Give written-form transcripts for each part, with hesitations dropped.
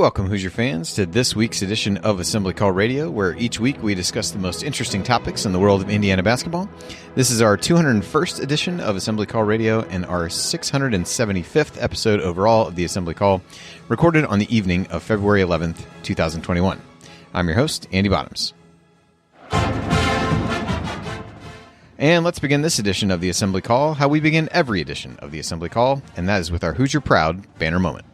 Welcome, Hoosier fans, to this week's edition of Assembly Call Radio, where each week we discuss the most interesting topics in the world of Indiana basketball. This is our 201st edition of Assembly Call Radio and our 675th episode overall of the Assembly Call, recorded on the evening of February 11th, 2021. I'm your host, Andy Bottoms. And let's begin this edition of the Assembly Call how we begin every edition of the Assembly Call, and that is with our Hoosier Proud banner moment.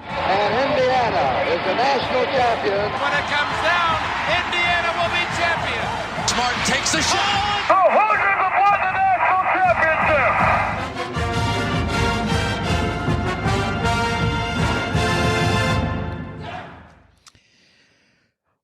And Indiana is the national champion. When it comes down, Indiana will be champion. Smart takes the shot. The Hoosiers have won the national championship.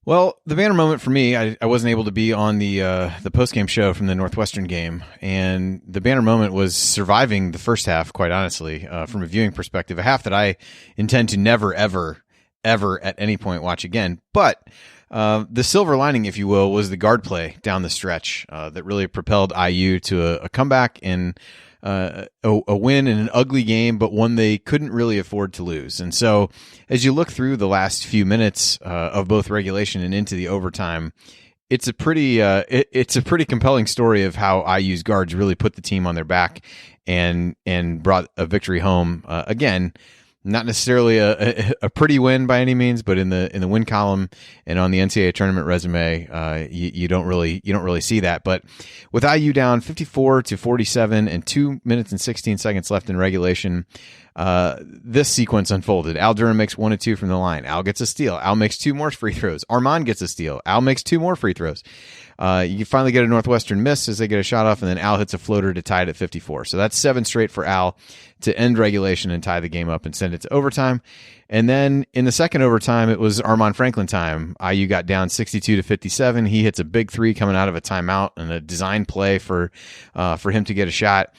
Well, the banner moment for me, I wasn't able to be on the post-game show from the Northwestern game, and the banner moment was surviving the first half, quite honestly, from a viewing perspective, a half that I intend to never, ever at any point watch again. But the silver lining, if you will, was the guard play down the stretch that really propelled IU to a comeback and a win in an ugly game, but one they couldn't really afford to lose. And so as you look through the last few minutes of both regulation and into the overtime, it's a pretty compelling story of how IU's guards really put the team on their back and brought a victory home. Again, not necessarily a pretty win by any means, but in the win column and on the NCAA tournament resume, you don't really see that. But with IU down 54-47 and 2 minutes and 16 seconds left in regulation, this sequence unfolded. Al Durham makes 1 and 2 from the line. Al gets a steal. Al makes 2 more free throws. Armand gets a steal. Al makes 2 more free throws. You finally get a Northwestern miss as they get a shot off, and then Al hits a floater to tie it at 54. So that's 7 straight for Al to end regulation and tie the game up and send it to overtime. And then in the second overtime, it was Armand Franklin time. IU got down 62-57. He hits a big 3 coming out of a timeout and a design play for him to get a shot.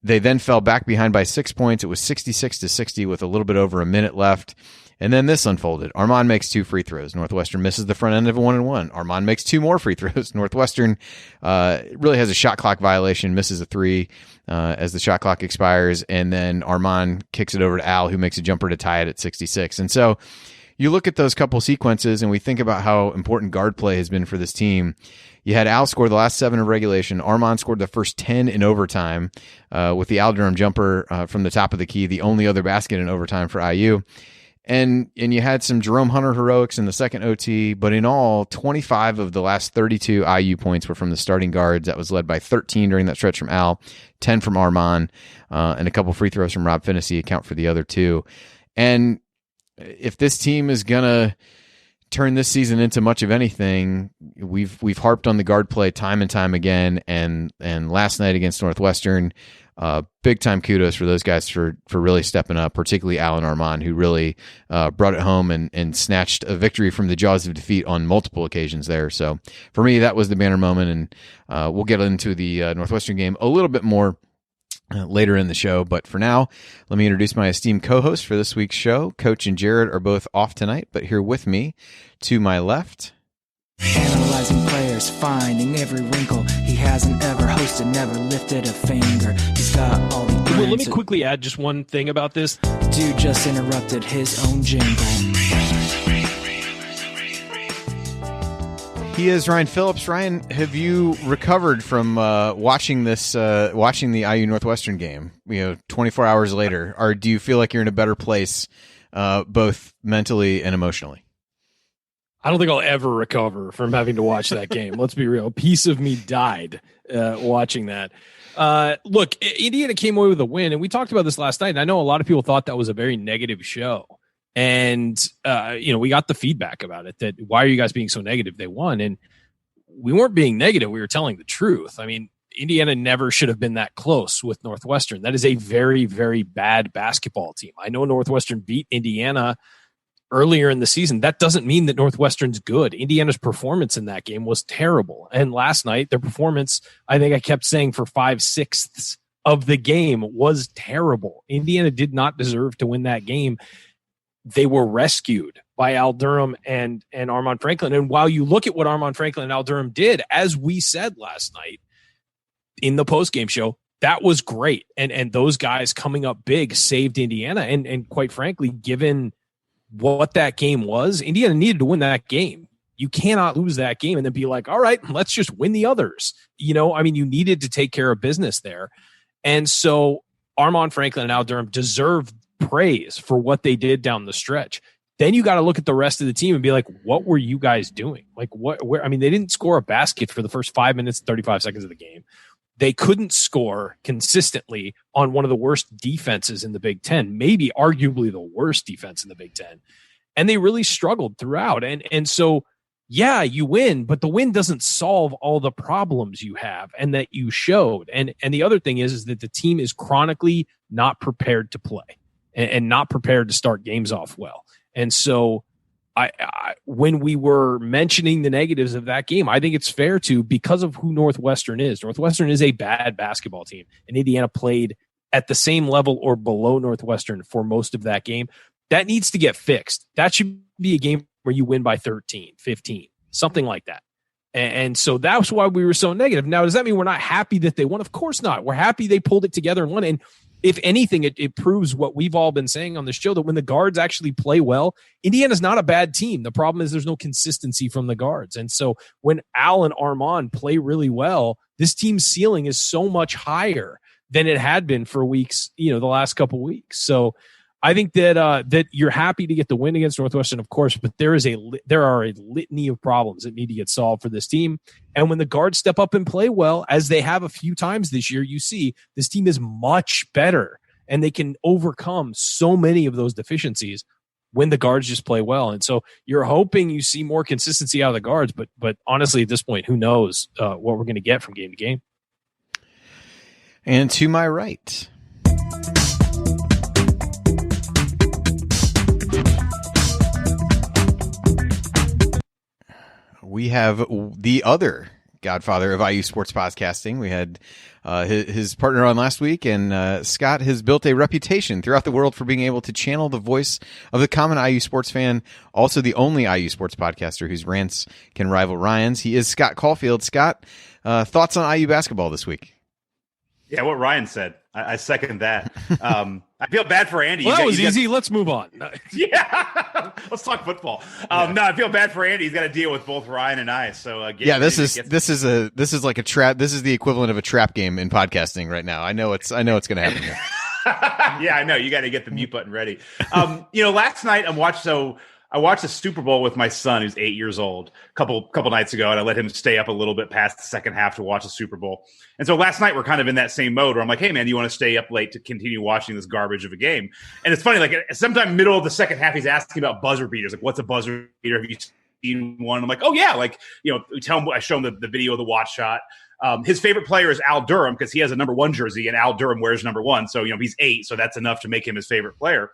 They then fell back behind by 6 points. It was 66-60 with a little bit over a minute left. And then this unfolded. Armand makes 2 free throws. Northwestern misses the front end of a 1-and-1. Armand makes 2 more free throws. Northwestern really has a shot clock violation, misses a 3 as the shot clock expires. And then Armand kicks it over to Al, who makes a jumper to tie it at 66. And so you look at those couple sequences and we think about how important guard play has been for this team. You had Al score the last 7 of regulation. Armand scored the first 10 in overtime with the Al Durham jumper from the top of the key, the only other basket in overtime for IU. And you had some Jerome Hunter heroics in the second OT, but in all, 25 of the last 32 IU points were from the starting guards. That was led by 13 during that stretch from Al, 10 from Armand, and a couple free throws from Rob Finney account for the other 2. And if this team is gonna turn this season into much of anything, we've harped on the guard play time and time again, and last night against Northwestern, big time kudos for those guys for really stepping up, particularly Al and Armand, who really brought it home and snatched a victory from the jaws of defeat on multiple occasions there. So for me, that was the banner moment, and we'll get into the Northwestern game a little bit more later in the show. But for now, let me introduce my esteemed co-host for this week's show. Coach and Jared are both off tonight, but here with me to my left. Analyzing players, finding every wrinkle. He hasn't ever hosted, never lifted a finger. He's got all the Well, let me quickly add just one thing about this. Dude just interrupted his own jingle. He is Ryan Phillips. Ryan, have you recovered from watching the IU Northwestern game? 24 hours later, or do you feel like you're in a better place, both mentally and emotionally? I don't think I'll ever recover from having to watch that game. Let's be real. A piece of me died watching that. Look, Indiana came away with a win, and we talked about this last night. And I know a lot of people thought that was a very negative show. And, we got the feedback about it that why are you guys being so negative? They won. And we weren't being negative. We were telling the truth. I mean, Indiana never should have been that close with Northwestern. That is a very, very bad basketball team. I know Northwestern beat Indiana earlier in the season. That doesn't mean that Northwestern's good. Indiana's performance in that game was terrible. And last night, their performance, I think I kept saying for 5/6 of the game, was terrible. Indiana did not deserve to win that game. They were rescued by Al Durham and Armand Franklin. And while you look at what Armand Franklin and Al Durham did, as we said last night in the postgame show, that was great. And those guys coming up big saved Indiana. And quite frankly, given what that game was, Indiana needed to win that game. You cannot lose that game and then be like, all right, let's just win the others. You needed to take care of business there. And so Armaan Franklin and Al Durham deserve praise for what they did down the stretch. Then you got to look at the rest of the team and be like, what were you guys doing? Like, they didn't score a basket for the first 5 minutes, 35 seconds of the game. They couldn't score consistently on one of the worst defenses in the Big Ten, maybe arguably the worst defense in the Big Ten. And they really struggled throughout. And so, yeah, you win, but the win doesn't solve all the problems you have and that you showed. And the other thing is that the team is chronically not prepared to play and not prepared to start games off well. And so I when we were mentioning the negatives of that game, I think it's fair to, because of who Northwestern is. Northwestern is a bad basketball team, and Indiana played at the same level or below Northwestern for most of that game. That needs to get fixed. That should be a game where you win by 13, 15, something like that. And so that's why we were so negative. Now, does that mean we're not happy that they won? Of course not. We're happy they pulled it together and won. And if anything, it proves what we've all been saying on the show, that when the guards actually play well, Indiana's not a bad team. The problem is there's no consistency from the guards. And so when Al and Armaan play really well, this team's ceiling is so much higher than it had been for weeks, the last couple weeks. So I think that you're happy to get the win against Northwestern, of course, but there are a litany of problems that need to get solved for this team. And when the guards step up and play well, as they have a few times this year, you see this team is much better, and they can overcome so many of those deficiencies when the guards just play well. And so you're hoping you see more consistency out of the guards, but honestly, at this point, who knows what we're going to get from game to game. And to my right, we have the other godfather of IU sports podcasting. We had his partner on last week, and Scott has built a reputation throughout the world for being able to channel the voice of the common IU sports fan, also the only IU sports podcaster whose rants can rival Ryan's. He is Scott Caulfield. Scott, thoughts on IU basketball this week? Yeah, what Ryan said. I second that. I feel bad for Andy. Well, that was easy. Let's move on. Yeah, let's talk football. No, I feel bad for Andy. He's got to deal with both Ryan and I. So this is like a trap. This is the equivalent of a trap game in podcasting right now. I know it's going to happen here. Yeah, I know. You got to get the mute button ready. Last night I watched the Super Bowl with my son, who's 8 years old, a couple nights ago, and I let him stay up a little bit past the second half to watch the Super Bowl. And so last night we're kind of in that same mode where I'm like, hey, man, do you want to stay up late to continue watching this garbage of a game? And it's funny, like sometime middle of the second half, he's asking about buzzer beaters. Like, what's a buzzer beater? Have you seen one? I'm like, oh, yeah. Like, I show him the video of the watch shot. His favorite player is Al Durham because he has a number 1 jersey, and Al Durham wears number 1. So, he's 8, so that's enough to make him his favorite player.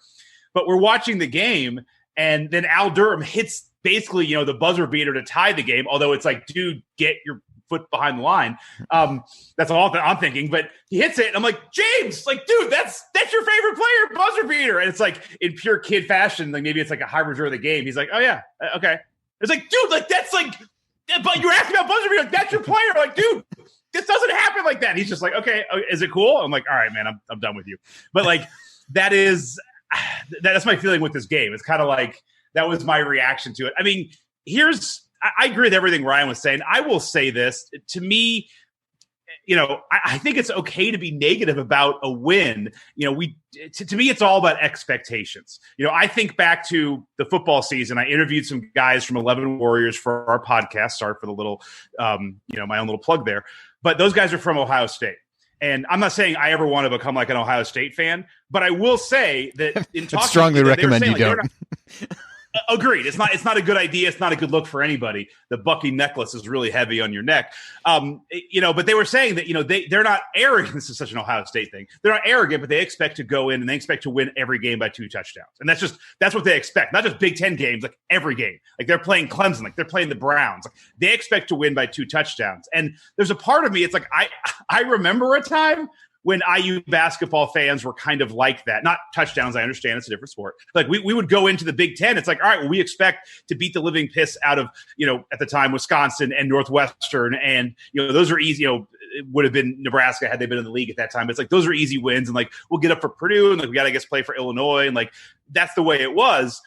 But we're watching the game, and then Al Durham hits basically, the buzzer beater to tie the game. Although it's like, dude, get your foot behind the line. That's all that I'm thinking. But he hits it, and I'm like, James, like, dude, that's your favorite player, buzzer beater. And it's like in pure kid fashion, like maybe it's like a high reserve of the game. He's like, oh yeah, okay. It's like, dude, like that's like, but you're asking about buzzer beater, like that's your player. Like, dude, this doesn't happen like that. And he's just like, okay, is it cool? I'm like, all right, man, I'm done with you. But like that's my feeling with this game. It's kind of like that was my reaction to it. I mean, I agree with everything Ryan was saying. I will say this. To me, I think it's okay to be negative about a win. To me, it's all about expectations. I think back to the football season. I interviewed some guys from 11 Warriors for our podcast. Sorry for the little, my own little plug there. But those guys are from Ohio State. And I'm not saying I ever want to become like an Ohio State fan, but I will say that in talking, I'd strongly recommend you don't. Agreed. It's not a good idea. It's not a good look for anybody. The Bucky necklace is really heavy on your neck. But they were saying that, they're not arrogant. This is such an Ohio State thing. They're not arrogant, but they expect to go in and they expect to win every game by 2 touchdowns. And that's what they expect. Not just Big Ten games, like every game. Like they're playing Clemson, like they're playing the Browns. Like they expect to win by 2 touchdowns. And there's a part of me, it's like, I remember a time when IU basketball fans were kind of like that. Not touchdowns, I understand, it's a different sport. Like we would go into the Big Ten, it's like, all right, well, we expect to beat the living piss out of, at the time, Wisconsin and Northwestern. And, those are easy, it would have been Nebraska had they been in the league at that time. It's like, those are easy wins. And like, we'll get up for Purdue and like, we got to, play for Illinois. And like, that's the way it was.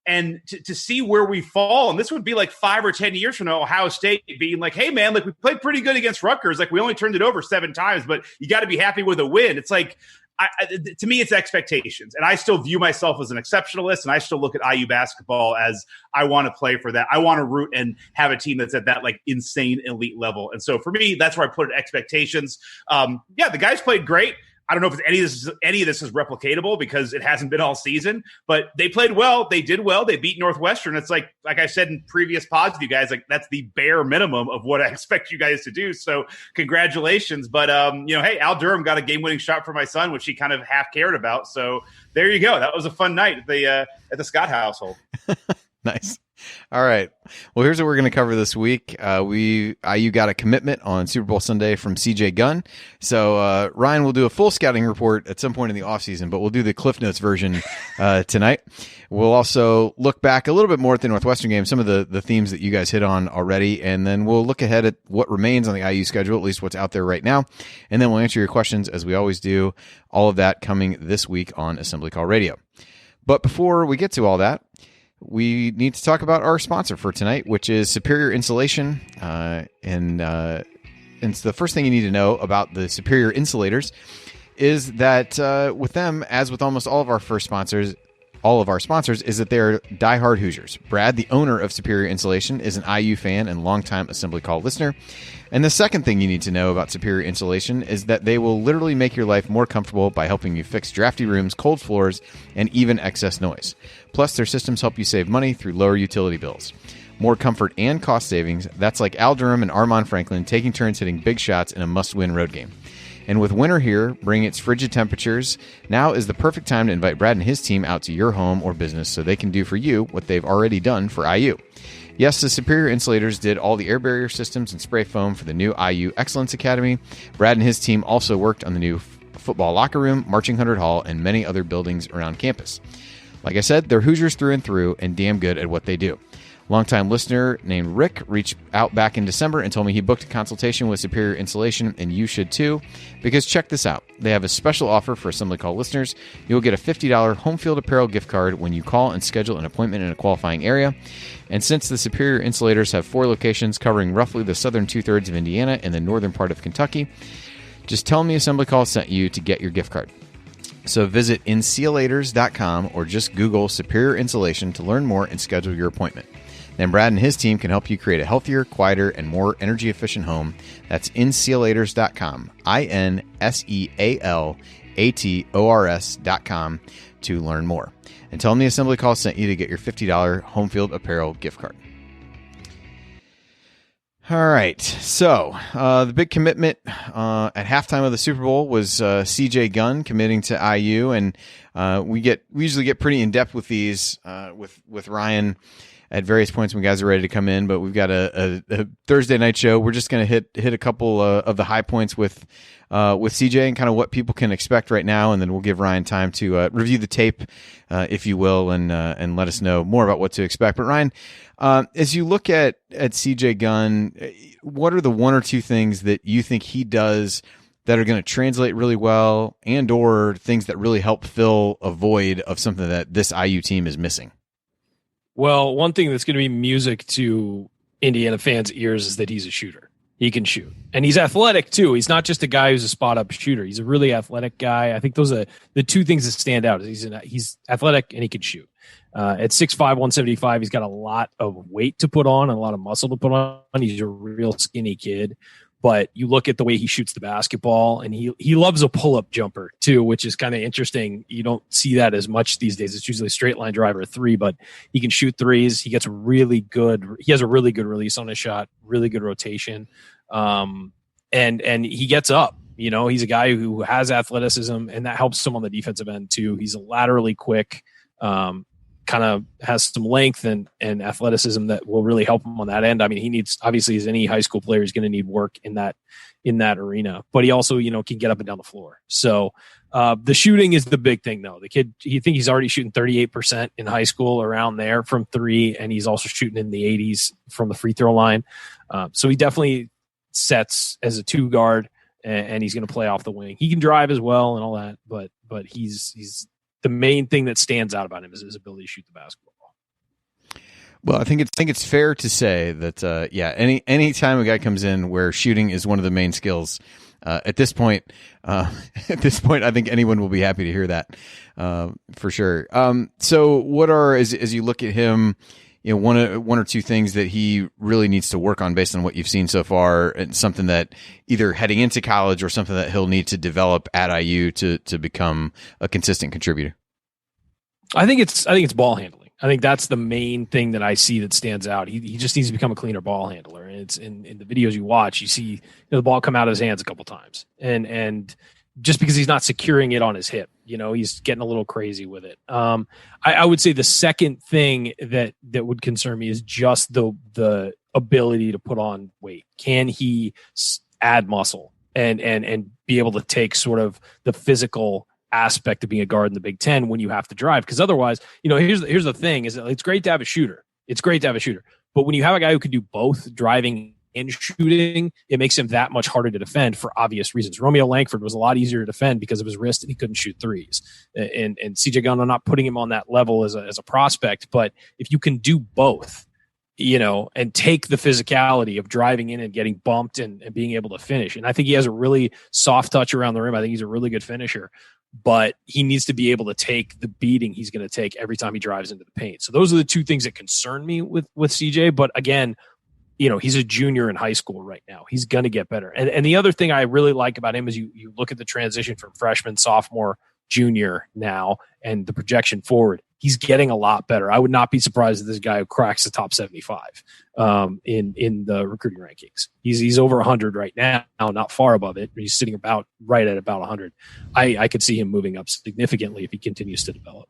And to see where we fall, and this would be like 5 or 10 years from now, Ohio State being like, hey, man, like we played pretty good against Rutgers. Like we only turned it over 7 times, but you got to be happy with a win. It's like, to me, it's expectations. And I still view myself as an exceptionalist, and I still look at IU basketball as I want to play for that. I want to root and have a team that's at that like insane elite level. And so for me, that's where I put expectations. The guys played great. I don't know if any of this is replicatable because it hasn't been all season, but they played well. They did well. They beat Northwestern. It's like I said in previous pods with you guys, like that's the bare minimum of what I expect you guys to do. So congratulations. But, hey, Al Durham got a game-winning shot for my son, which he kind of half cared about. So there you go. That was a fun night at the Scott household. Nice. All right. Well, here's what we're going to cover this week. IU got a commitment on Super Bowl Sunday from CJ Gunn. So Ryan will do a full scouting report at some point in the offseason, but we'll do the Cliff Notes version tonight. We'll also look back a little bit more at the Northwestern game, some of the themes that you guys hit on already, and then we'll look ahead at what remains on the IU schedule, at least what's out there right now, and then we'll answer your questions as we always do. All of that coming this week on Assembly Call Radio. But before we get to all that, we need to talk about our sponsor for tonight, which is Superior Insulation. And so the first thing you need to know about the Superior Insulators is that with them, as with almost all of our sponsors, is that they're diehard Hoosiers. Brad, the owner of Superior Insulation, is an IU fan and longtime Assembly Call listener. And the second thing you need to know about Superior Insulation is that they will literally make your life more comfortable by helping you fix drafty rooms, cold floors, and even excess noise. Plus, their systems help you save money through lower utility bills. More comfort and cost savings, that's like Al Durham and Armand Franklin taking turns hitting big shots in a must-win road game. And with winter here, bringing its frigid temperatures, now is the perfect time to invite Brad and his team out to your home or business so they can do for you what they've already done for IU. Yes, the Superior Insulators did all the air barrier systems and spray foam for the new IU Excellence Academy. Brad and his team also worked on the new football locker room, Marching 100 Hall, and many other buildings around campus. Like I said, they're Hoosiers through and through and damn good at what they do. Longtime listener named Rick reached out back in December and told me he booked a consultation with Superior Insulation, and you should too, because check this out. They have a special offer for Assembly Call listeners. You'll get a $50 home field apparel gift card when you call and schedule an appointment in a qualifying area. And since the Superior Insulators have 4 locations covering roughly the southern 2/3 of Indiana and the northern part of Kentucky, just tell me Assembly Call sent you to get your gift card. So visit insulators.com or just Google Superior Insulation to learn more and schedule your appointment. Then Brad and his team can help you create a healthier, quieter, and more energy-efficient home. That's insulators.com, INSEALATORS.com to learn more. And tell them the Assembly Call sent you to get your $50 home field apparel gift card. All right, so the big commitment at halftime of the Super Bowl was CJ Gunn committing to IU, and we usually get pretty in depth with these with Ryan at various points when guys are ready to come in. But we've got a Thursday night show. We're just going to hit a couple of the high points with CJ and kind of what people can expect right now, and then we'll give Ryan time to review the tape, if you will, and let us know more about what to expect. But Ryan, as you look at CJ Gunn, what are the 1 or 2 things that you think he does that are going to translate really well, and or things that really help fill a void of something that this IU team is missing? Well, one thing that's going to be music to Indiana fans' ears is that he's a shooter. He can shoot. And he's athletic, too. He's not just a guy who's a spot-up shooter. He's a really athletic guy. I think those are the 2 things that stand out. He's athletic and he can shoot. At 6'5", 175, he's got a lot of weight to put on and a lot of muscle to put on. He's a real skinny kid. But you look at the way he shoots the basketball, and he loves a pull-up jumper too, which is kind of interesting. You don't see that as much these days. It's usually a straight line driver 3, but he can shoot threes. He gets really good. He has a really good release on his shot, really good rotation, and he gets up. You know, he's a guy who has athleticism, and that helps him on the defensive end too. He's laterally quick. Kind of has some length and athleticism that will really help him on that end. I mean, he needs, obviously, as any high school player, he's going to need work in that arena, but he also, can get up and down the floor. So the shooting is the big thing, though. The kid, he's already shooting 38% in high school, around there from 3, and he's also shooting in the 80s from the free throw line. So he definitely sets as a 2 guard, and he's going to play off the wing. He can drive as well and all that, but he's the main thing that stands out about him is his ability to shoot the basketball. Well, I think it's fair to say that any time a guy comes in where shooting is one of the main skills, at this point, I think anyone will be happy to hear that for sure. So, what are as you look at him, one or two things that he really needs to work on based on what you've seen so far, and something that either heading into college or something that he'll need to develop at IU to become a consistent contributor? I think it's ball handling. I think that's the main thing that I see that stands out. He just needs to become a cleaner ball handler. And it's in the videos you watch, you see the ball come out of his hands a couple times. And just because he's not securing it on his hip, he's getting a little crazy with it. I would say the second thing that would concern me is just the ability to put on weight. Can he add muscle and be able to take sort of the physical aspect of being a guard in the Big Ten when you have to drive? Because otherwise, here's the thing: is that it's great to have a shooter. But when you have a guy who can do both driving and shooting, it makes him that much harder to defend for obvious reasons. Romeo Langford was a lot easier to defend because of his wrist and he couldn't shoot threes. And CJ Gunn, I'm not putting him on that level as a prospect, but if you can do both, and take the physicality of driving in and getting bumped and being able to finish. And I think he has a really soft touch around the rim. I think he's a really good finisher, but he needs to be able to take the beating he's going to take every time he drives into the paint. So those are the two things that concern me with CJ. But again, he's a junior in high school right now. He's going to get better. And the other thing I really like about him is you look at the transition from freshman, sophomore, junior now, and the projection forward. He's getting a lot better. I would not be surprised if this guy cracks the top 75 in the recruiting rankings. He's over 100 right now, not far above it. He's sitting right at about 100. I could see him moving up significantly if he continues to develop.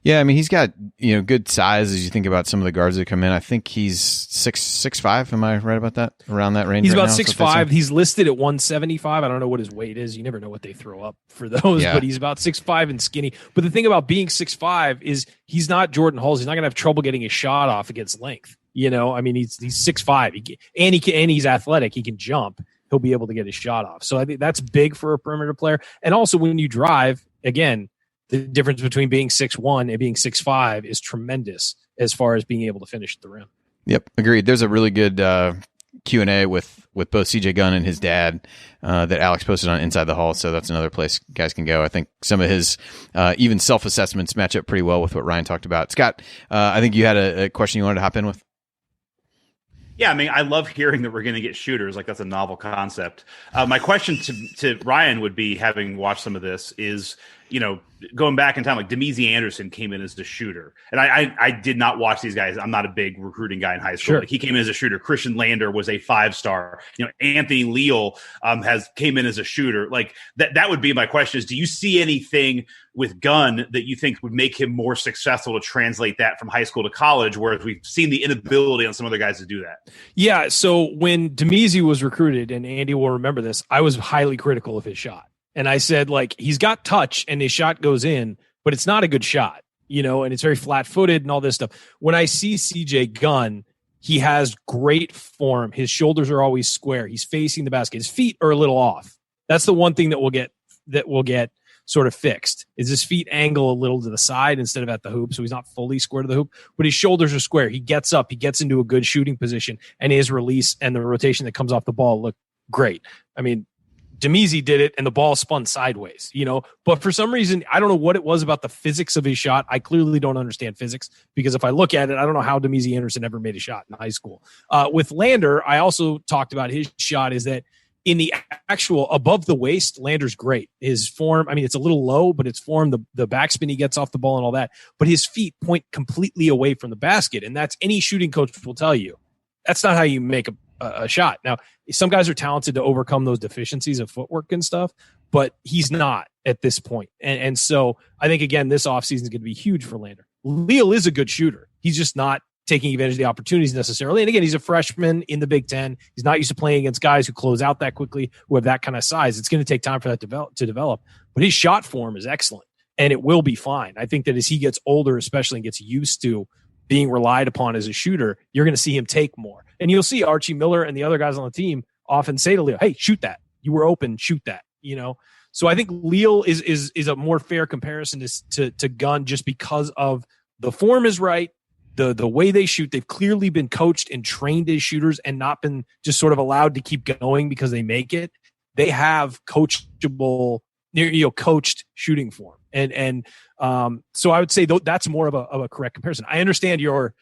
Yeah, I mean, he's got good size as you think about some of the guards that come in. I think he's 6'5". Am I right about that? Around that range. He's right about now, 6'5". He's listed at 175. I don't know what his weight is. You never know what they throw up for those, but he's about 6'5" and skinny. But the thing about being 6'5" is he's not Jordan Hulls. He's not going to have trouble getting his shot off against length. I mean, he's 6'5", and he's athletic. He can jump. He'll be able to get his shot off. So I think that's big for a perimeter player. And also when you drive, again, the difference between being 6'1" and being 6'5" is tremendous as far as being able to finish at the rim. Yep, agreed. There's a really good Q&A with both CJ Gunn and his dad that Alex posted on Inside the Hall, so that's another place guys can go. I think some of his even self-assessments match up pretty well with what Ryan talked about. Scott, I think you had a question you wanted to hop in with? Yeah, I mean, I love hearing that we're going to get shooters. Like, that's a novel concept. My question to Ryan would be, having watched some of this, is, going back in time, like Demezy Anderson came in as the shooter. And I did not watch these guys. I'm not a big recruiting guy in high school. Sure. Like, he came in as a shooter. Christian Lander was a 5-star. Anthony Leal came in as a shooter. Like, that would be my question is, do you see anything with Gunn that you think would make him more successful to translate that from high school to college, whereas we've seen the inability on some other guys to do that? Yeah, so when Demezy was recruited, and Andy will remember this, I was highly critical of his shot. And I said, he's got touch and his shot goes in, but it's not a good shot, and it's very flat-footed and all this stuff. When I see CJ Gunn, he has great form. His shoulders are always square. He's facing the basket. His feet are a little off. That's the one thing that will get sort of fixed, is his feet angle a little to the side instead of at the hoop, so he's not fully square to the hoop, but his shoulders are square. He gets up, he gets into a good shooting position, and his release and the rotation that comes off the ball look great. I mean, Demezy did it and the ball spun sideways, but for some reason, I don't know what it was about the physics of his shot. I clearly don't understand physics, because if I look at it, I don't know how Demezy Anderson ever made a shot in high school. With Lander, I also talked about his shot is that in the actual above the waist, Lander's great. His form, I mean, it's a little low, but it's form, the backspin he gets off the ball and all that, but his feet point completely away from the basket. And that's, any shooting coach will tell you, that's not how you make a shot. Now, some guys are talented to overcome those deficiencies of footwork and stuff, but he's not at this point. And so I think, again, this offseason is going to be huge for Lander. Leal is a good shooter. He's just not taking advantage of the opportunities necessarily. And again, he's a freshman in the Big Ten. He's not used to playing against guys who close out that quickly, who have that kind of size. It's going to take time for that to develop. But his shot form is excellent, and it will be fine. I think that as he gets older, especially, and gets used to being relied upon as a shooter, you're going to see him take more. And you'll see Archie Miller and the other guys on the team often say to Leal, hey, shoot that. You were open, shoot that, So I think Leal is a more fair comparison to Gunn, just because of the form is right, the way they shoot, they've clearly been coached and trained as shooters and not been just sort of allowed to keep going because they make it. They have coachable, coached shooting form. And so I would say that's more of a correct comparison. I understand your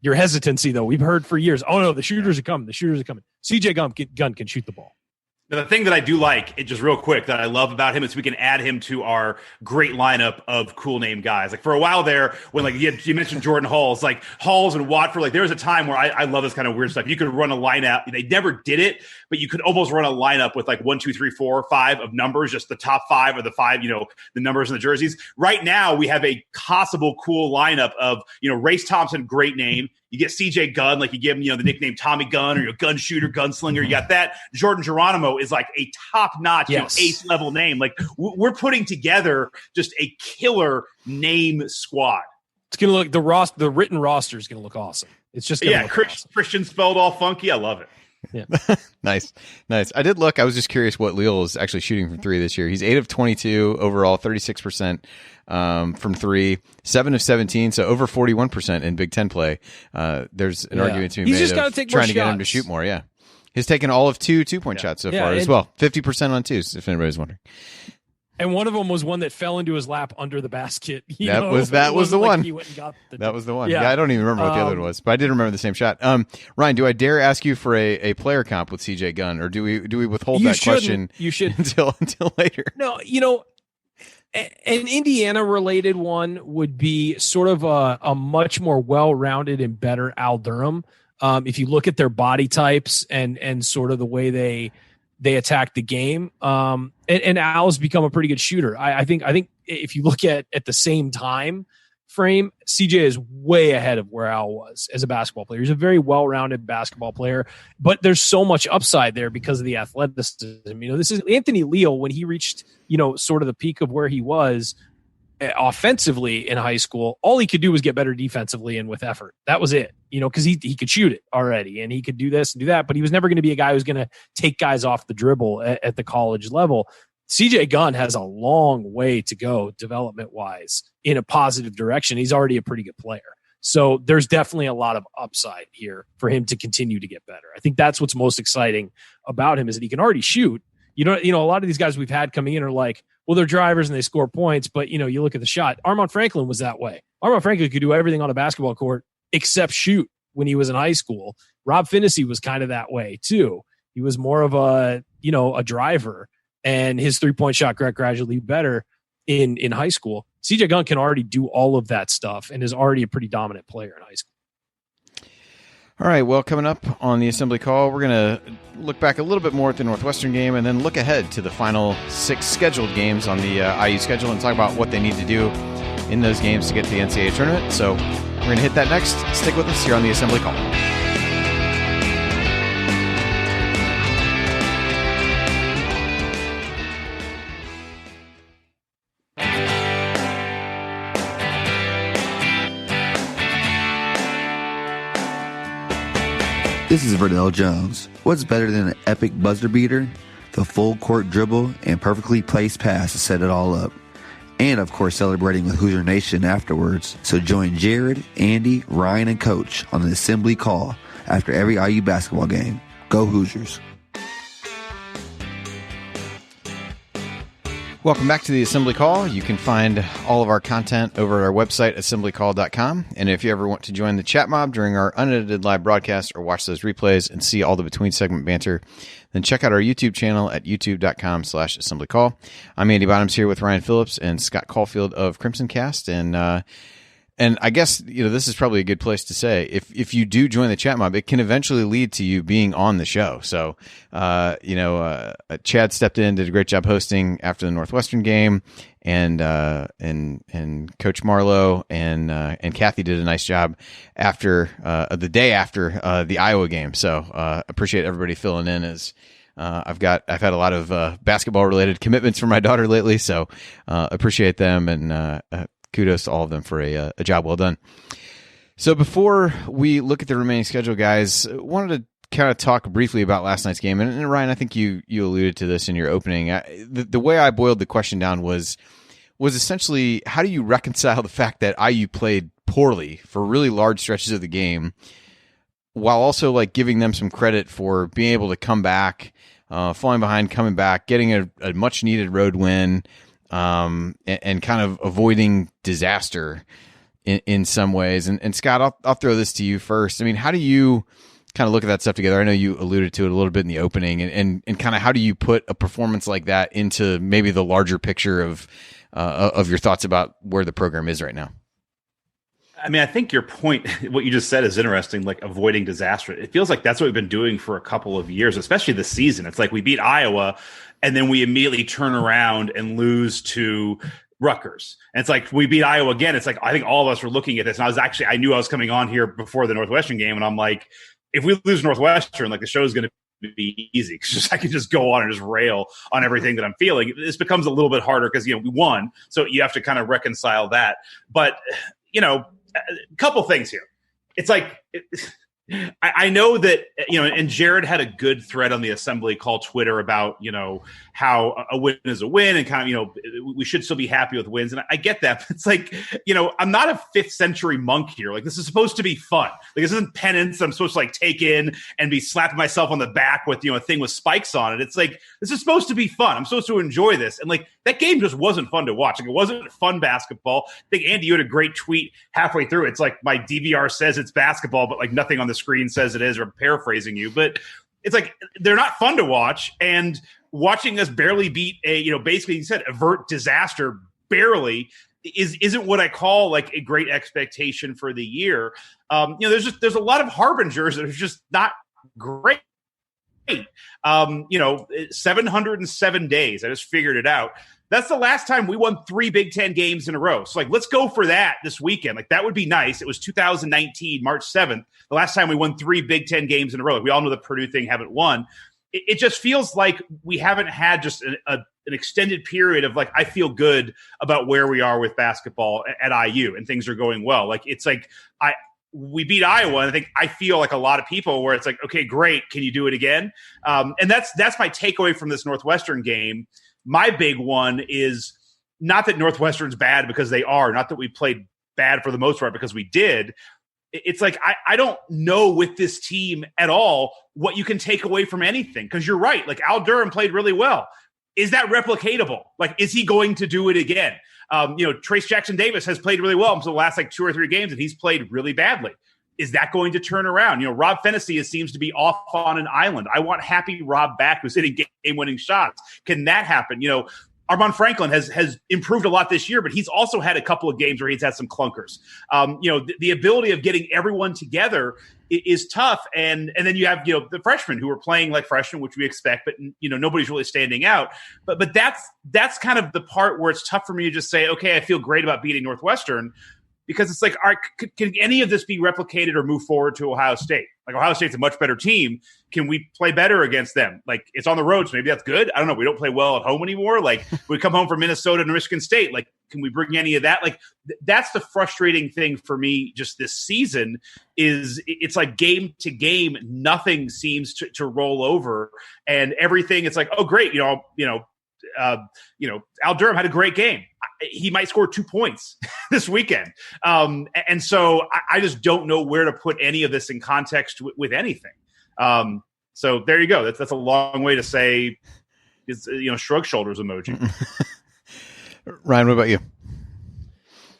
hesitancy, though. We've heard for years, oh, no, the shooters are coming. The shooters are coming. CJ Gunn can shoot the ball. Now, the thing that I do like, just real quick, that I love about him is we can add him to our great lineup of cool name guys. Like for a while there, when like you mentioned Jordan Halls, like Halls and Watford, like there was a time where I love this kind of weird stuff. You could run a lineup. They never did it, but you could almost run a lineup with like 1, 2, 3, 4, 5 of numbers, just the top 5 of the 5, the numbers in the jerseys. Right now, we have a possible cool lineup of, Race Thompson, great name. You get CJ Gunn, like you give him, the nickname Tommy Gunn or your gun shooter, gunslinger. You got that. Jordan Geronimo is like a top-notch, ace level name. Like we're putting together just a killer name squad. It's gonna look the written roster is gonna look awesome. It's just gonna look awesome. Christian spelled all funky. I love it. Yeah. Nice. I did look. I was just curious what Leal is actually shooting from 3 this year. He's 8 of 22 overall, 36% from 3, 7 of 17, so over 41% in Big Ten play. There's an argument to be made of trying to get him to shoot more. Yeah, he's taken all of 2 2-point shots so far as well. 50% on 2s, if anybody's wondering. And one of them was one that fell into his lap under the basket. That was the one. That was the one. Yeah, I don't even remember what the other one was, but I did remember the same shot. Ryan, do I dare ask you for a player comp with CJ Gunn, or do we withhold that question? You should until later. No, an Indiana related one would be sort of a much more well-rounded and better Al Durham. If you look at their body types and sort of the way they attack the game. And Al's become a pretty good shooter. I think if you look at the same time frame, CJ is way ahead of where Al was as a basketball player. He's a very well-rounded basketball player, but there's so much upside there because of the athleticism. This is Anthony Leal when he reached, sort of the peak of where he was offensively in high school. All he could do was get better defensively and with effort. That was it, because he could shoot it already and he could do this and do that, but he was never going to be a guy who's going to take guys off the dribble at the college level. CJ Gunn has a long way to go development wise in a positive direction. He's already a pretty good player. So there's definitely a lot of upside here for him to continue to get better. I think that's what's most exciting about him is that he can already shoot. A lot of these guys we've had coming in are like, well, they're drivers and they score points, but you look at the shot. Armand Franklin was that way. Armand Franklin could do everything on a basketball court except shoot when he was in high school. Rob Finney was kind of that way too. He was more of a driver, and his 3-point shot got gradually better in high school. CJ Gunn can already do all of that stuff and is already a pretty dominant player in high school. All right, well, coming up on the assembly call, we're going to look back a little bit more at the Northwestern game and then look ahead to the final 6 scheduled games on the IU schedule and talk about what they need to do in those games to get to the NCAA tournament. So we're going to hit that next. Stick with us here on the assembly call. This is Verdell Jones. What's better than an epic buzzer beater, the full court dribble, and perfectly placed pass to set it all up? And, of course, celebrating with Hoosier Nation afterwards. So join Jared, Andy, Ryan, and Coach on the assembly call after every IU basketball game. Go Hoosiers. Welcome back to the Assembly Call. You can find all of our content over at our website, assemblycall.com. And if you ever want to join the chat mob during our unedited live broadcast or watch those replays and see all the between segment banter, then check out our YouTube channel at youtube.com/assemblycall. I'm Andy Bottoms here with Ryan Phillips and Scott Caulfield of CrimsonCast. And I guess, this is probably a good place to say, if you do join the chat mob, it can eventually lead to you being on the show. So, Chad stepped in, did a great job hosting after the Northwestern game, and Coach Marlowe and Kathy did a nice job after the day after the Iowa game. So, appreciate everybody filling in as I've had a lot of basketball related commitments for my daughter lately. So, appreciate them and kudos to all of them for a job well done. So before we look at the remaining schedule, guys, I wanted to kind of talk briefly about last night's game. And Ryan, I think you alluded to this in your opening. The way I boiled the question down was essentially, how do you reconcile the fact that IU played poorly for really large stretches of the game, while also like giving them some credit for being able to come back, falling behind, coming back, getting a much needed road win, and kind of avoiding disaster in some ways. And Scott, I'll throw this to you first. I mean, how do you kind of look at that stuff together? I know you alluded to it a little bit in the opening, and kind of how do you put a performance like that into maybe the larger picture of your thoughts about where the program is right now? I mean, I think your point, what you just said, is interesting, like avoiding disaster. It feels like that's what we've been doing for a couple of years, especially this season. It's like we beat Iowa, and then we immediately turn around and lose to Rutgers. And it's like we beat Iowa again. It's like I think all of us were looking at this, and I knew I was coming on here before the Northwestern game, and I'm like, if we lose Northwestern, like the show is going to be easy because I can just go on and just rail on everything that I'm feeling. This becomes a little bit harder because we won, so you have to kind of reconcile that. But a couple things here. It's like I know that and Jared had a good thread on the Assembly Call Twitter about how a win is a win, and kind of we should still be happy with wins, and I get that. But it's like I'm not a 5th century monk here. Like, this is supposed to be fun. Like, this isn't penance I'm supposed to like take in and be slapping myself on the back with a thing with spikes on it. It's like, this is supposed to be fun. I'm supposed to enjoy this, and like that game just wasn't fun to watch. Like, it wasn't fun basketball. I think Andy, you had a great tweet halfway through. It's like my DVR says it's basketball, but like nothing on the screen says it is, or I'm paraphrasing you. But it's like they're not fun to watch, and watching us barely beat basically you said avert disaster barely isn't what I call like a great expectation for the year. There's a lot of harbingers that are just not great. 707 days. I just figured it out. That's the last time we won 3 Big Ten games in a row. So, like, let's go for that this weekend. Like, that would be nice. It was 2019, March 7th, the last time we won 3 Big Ten games in a row. Like, we all know the Purdue thing haven't won. It just feels like we haven't had just an extended period of, like, I feel good about where we are with basketball at IU, and things are going well. Like, it's like we beat Iowa, and I feel like a lot of people where it's like, okay, great, can you do it again? And that's my takeaway from this Northwestern game. My big one is not that Northwestern's bad because they are, not that we played bad for the most part because we did. It's like I don't know with this team at all what you can take away from anything, because you're right. Like, Al Durham played really well. Is that replicatable? Like, is he going to do it again? Trayce Jackson-Davis has played really well until the last 2 or 3 games, and he's played really badly. Is that going to turn around? Rob Fennessy seems to be off on an island. I want happy Rob back, who's hitting game-winning shots. Can that happen? Armand Franklin has improved a lot this year, but he's also had a couple of games where he's had some clunkers. The ability of getting everyone together is tough. And then you have, the freshmen who are playing like freshmen, which we expect, but nobody's really standing out. But that's kind of the part where it's tough for me to just say, okay, I feel great about beating Northwestern, because it's like, all right, can any of this be replicated or move forward to Ohio State? Like, Ohio State's a much better team. Can we play better against them? Like, it's on the road, so maybe that's good. I don't know. We don't play well at home anymore. Like, we come home from Minnesota to Michigan State. Like, can we bring any of that? Like, that's the frustrating thing for me just this season is it's like game to game, nothing seems to roll over, and everything. It's like, oh, great. Al Durham had a great game. He might score 2 points this weekend. And so I just don't know where to put any of this in context with anything. So there you go. That's a long way to say, shrug shoulders emoji. Ryan, what about you?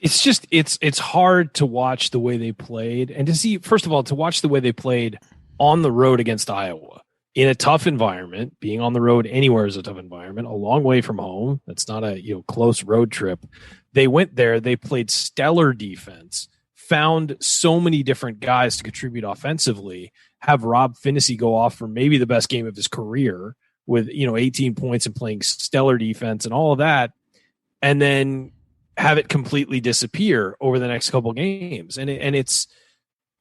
It's just, it's hard to watch the way they played, and to see, first of all, to watch the way they played on the road against Iowa. In a tough environment, being on the road anywhere is a tough environment, a long way from home. That's not a close road trip. They went there, they played stellar defense, found so many different guys to contribute offensively, have Rob Fennessy go off for maybe the best game of his career with 18 points and playing stellar defense and all of that, and then have it completely disappear over the next couple games. And it's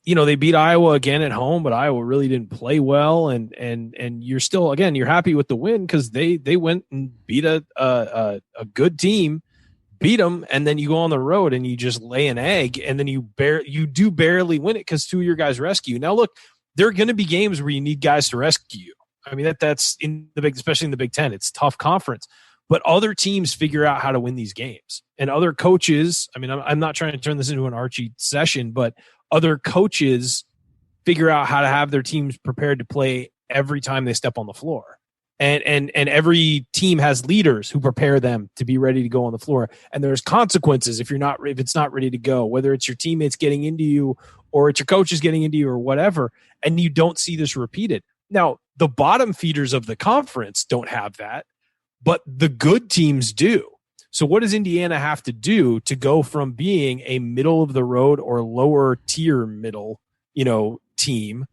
they beat Iowa again at home, but Iowa really didn't play well. And you're still, again, you're happy with the win because they went and beat a good team, beat them, and then you go on the road and you just lay an egg, and then you do barely win it because 2 of your guys rescue you. Now, look, there are going to be games where you need guys to rescue you. I mean, that's in the especially in the Big Ten. It's a tough conference. but other teams figure out how to win these games. And other coaches, I mean, I'm not trying to turn this into an Archie session, but other coaches figure out how to have their teams prepared to play every time they step on the floor. And every team has leaders who prepare them to be ready to go on the floor. And there's consequences if it's not ready to go, whether it's your teammates getting into you or it's your coaches getting into you or whatever. And you don't see this repeated. Now, the bottom feeders of the conference don't have that, but the good teams do. So what does Indiana have to do to go from being a middle of the road or lower tier middle, team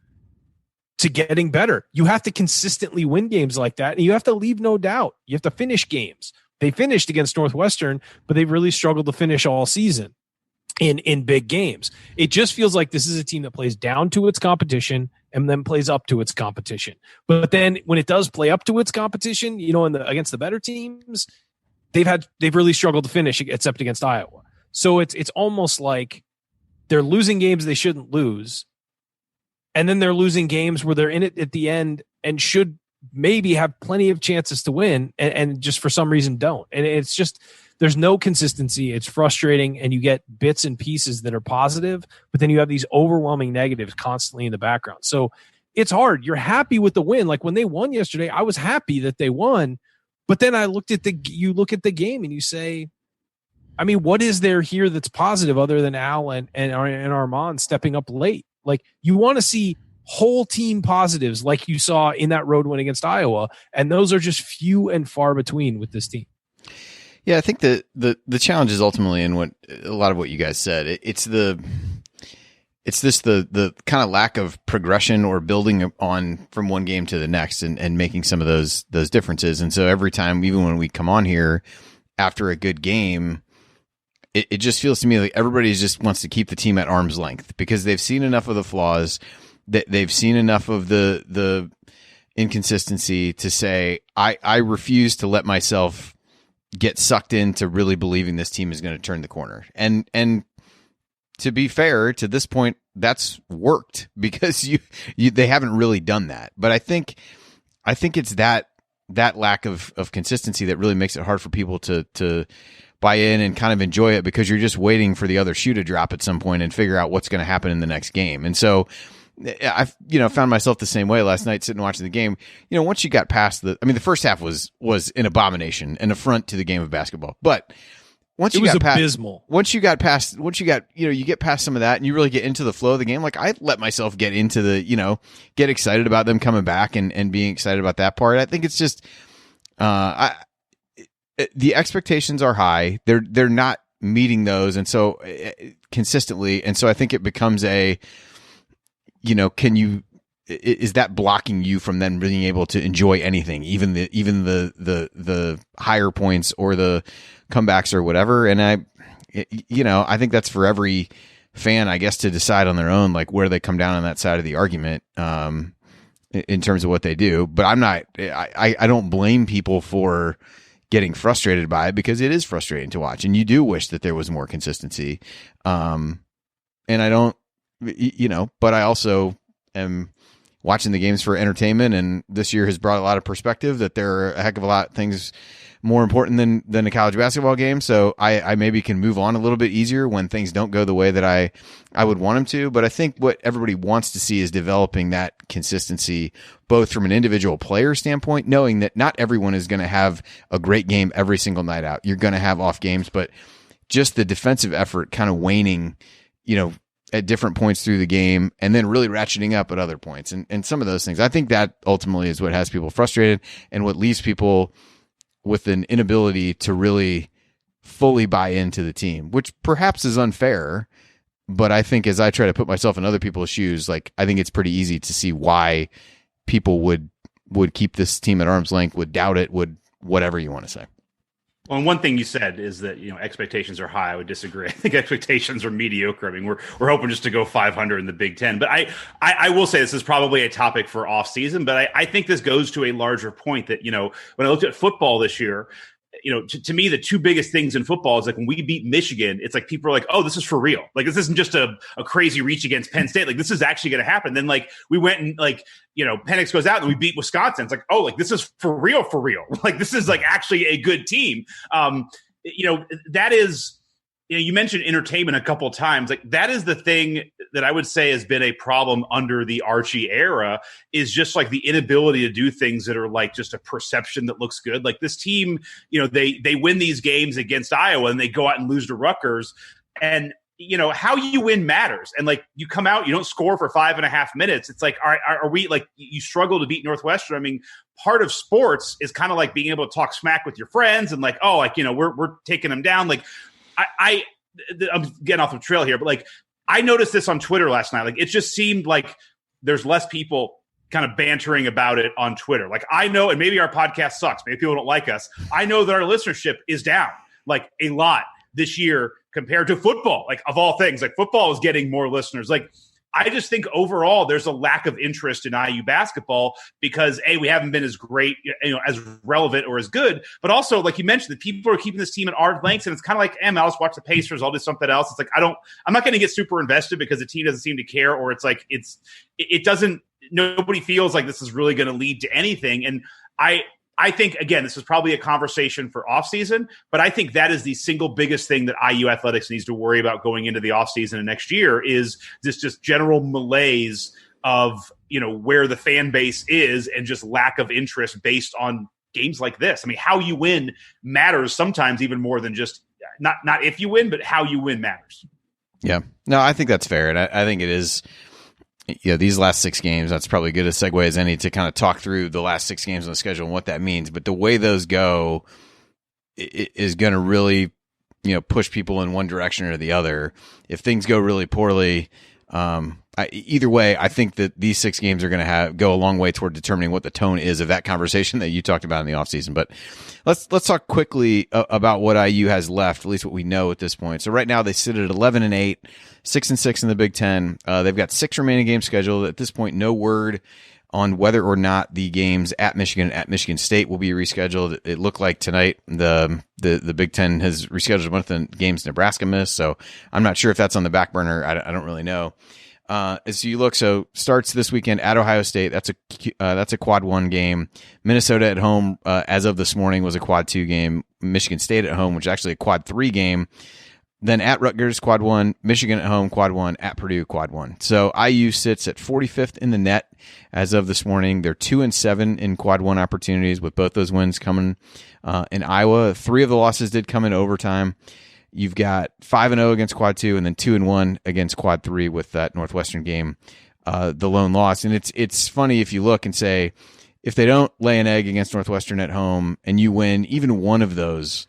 to getting better? You have to consistently win games like that, and you have to leave no doubt. You have to finish games. They finished against Northwestern, but they've really struggled to finish all season in big games. It just feels like this is a team that plays down to its competition and then plays up to its competition. But then when it does play up to its competition, against the better teams, they've really struggled to finish, except against Iowa. So it's almost like they're losing games they shouldn't lose. And then they're losing games where they're in it at the end and should maybe have plenty of chances to win and just for some reason don't. And it's just, there's no consistency. It's frustrating, and you get bits and pieces that are positive, but then you have these overwhelming negatives constantly in the background. So it's hard. You're happy with the win. Like when they won yesterday, I was happy that they won, but then you look at the game and you say, I mean, what is there here that's positive other than Al and Armand stepping up late? Like, you want to see whole team positives like you saw in that road win against Iowa, and those are just few and far between with this team. Yeah, I think the challenge is ultimately in what a lot of what you guys said. It's the kind of lack of progression or building on from one game to the next and making some of those differences. And so every time, even when we come on here after a good game, it just feels to me like everybody just wants to keep the team at arm's length because they've seen enough of the flaws, that they've seen enough of the inconsistency to say, I refuse to let myself get sucked into really believing this team is going to turn the corner. And to be fair, to this point, that's worked because they haven't really done that. But I think it's that lack of consistency that really makes it hard for people to buy in and kind of enjoy it, because you're just waiting for the other shoe to drop at some point and figure out what's going to happen in the next game. And so I've found myself the same way last night sitting watching the game. Once you got past the first half was an abomination, an affront to the game of basketball. But once you got past, abysmal. Once you get past some of that and you really get into the flow of the game, like I let myself get into get excited about them coming back and being excited about that part. I think it's just, the expectations are high. They're not meeting those. And so consistently. And so I think it becomes is that blocking you from then being able to enjoy anything, even the higher points or the comebacks or whatever? And I think that's for every fan, I guess, to decide on their own, like where they come down on that side of the argument, in terms of what they do. But I don't blame people for getting frustrated by it, because it is frustrating to watch, and you do wish that there was more consistency. And I don't, but I also am watching the games for entertainment, and this year has brought a lot of perspective that there are a heck of a lot of things more important than a college basketball game. So I maybe can move on a little bit easier when things don't go the way that I would want them to. But I think what everybody wants to see is developing that consistency, both from an individual player standpoint, knowing that not everyone is going to have a great game every single night out. You're going to have off games, but just the defensive effort kind of waning, at different points through the game, and then really ratcheting up at other points. And some of those things, I think that ultimately is what has people frustrated and what leaves people with an inability to really fully buy into the team, which perhaps is unfair. But I think as I try to put myself in other people's shoes, like I think it's pretty easy to see why people would keep this team at arm's length, would doubt it, would whatever you want to say. Well, and one thing you said is that, expectations are high. I would disagree. I think expectations are mediocre. I mean, we're hoping just to go 500 in the Big Ten. But I will say this is probably a topic for off season, but I think this goes to a larger point that, when I looked at football this year, to me, the two biggest things in football is like when we beat Michigan, it's like people are like, oh, this is for real. Like, this isn't just a crazy reach against Penn State. Like, this is actually going to happen. Then like we went and like, Penix goes out and we beat Wisconsin. It's like, oh, like this is for real. Like, this is like actually a good team. That is, you mentioned entertainment a couple of times. Like, that is the thing that I would say has been a problem under the Archie era, is just like the inability to do things that are like just a perception that looks good. Like this team, they win these games against Iowa and they go out and lose to Rutgers, and how you win matters. And like, you come out, you don't score for 5.5 minutes. It's like, all right, are we like, you struggle to beat Northwestern? I mean, part of sports is kind of like being able to talk smack with your friends and like, oh, like, we're taking them down. Like, I'm getting off the trail here, but like, I noticed this on Twitter last night. Like, it just seemed like there's less people kind of bantering about it on Twitter. Like, I know, and maybe our podcast sucks, maybe people don't like us. I know that our listenership is down like a lot this year compared to football. Like, of all things, like football is getting more listeners. Like, I just think overall there's a lack of interest in IU basketball because we haven't been as great, as relevant or as good. But also, like you mentioned, the people are keeping this team at arm's length, and it's kind of like, I'll just watch the Pacers, I'll do something else. It's like, I'm not going to get super invested because the team doesn't seem to care, or it's like nobody feels like this is really going to lead to anything. And I think, again, this is probably a conversation for offseason, but I think that is the single biggest thing that IU athletics needs to worry about going into the offseason and next year, is this just general malaise of, where the fan base is and just lack of interest based on games like this. I mean, how you win matters sometimes even more than just not if you win, but how you win matters. Yeah, no, I think that's fair. And I think it is. These last 6 games, that's probably good a segue as any to kind of talk through the last 6 games on the schedule and what that means. But the way those go is going to really, push people in one direction or the other. If things go really poorly, either way, I think that these 6 games are going to go a long way toward determining what the tone is of that conversation that you talked about in the offseason. But let's talk quickly about what IU has left, at least what we know at this point. So right now they sit at 11-8, 6-6 in the Big Ten. They've got 6 remaining games scheduled. At this point, no word on whether or not the games at Michigan and at Michigan State will be rescheduled. It looked like tonight the Big Ten has rescheduled one of the games Nebraska missed, so I'm not sure if that's on the back burner. I don't really know. As you look, so starts this weekend at Ohio State. That's a quad 1 game. Minnesota at home, as of this morning, was a quad 2 game. Michigan State at home, which is actually a quad 3 game. Then at Rutgers, quad 1. Michigan at home, quad 1. At Purdue, quad 1. So IU sits at 45th in the net as of this morning. They're 2-7 in quad 1 opportunities, with both those wins coming in Iowa. 3 of the losses did come in overtime. You've got 5-0 against quad 2 and then 2-1 against quad 3 with that Northwestern game, the lone loss. And it's funny if you look and say, if they don't lay an egg against Northwestern at home and you win even one of those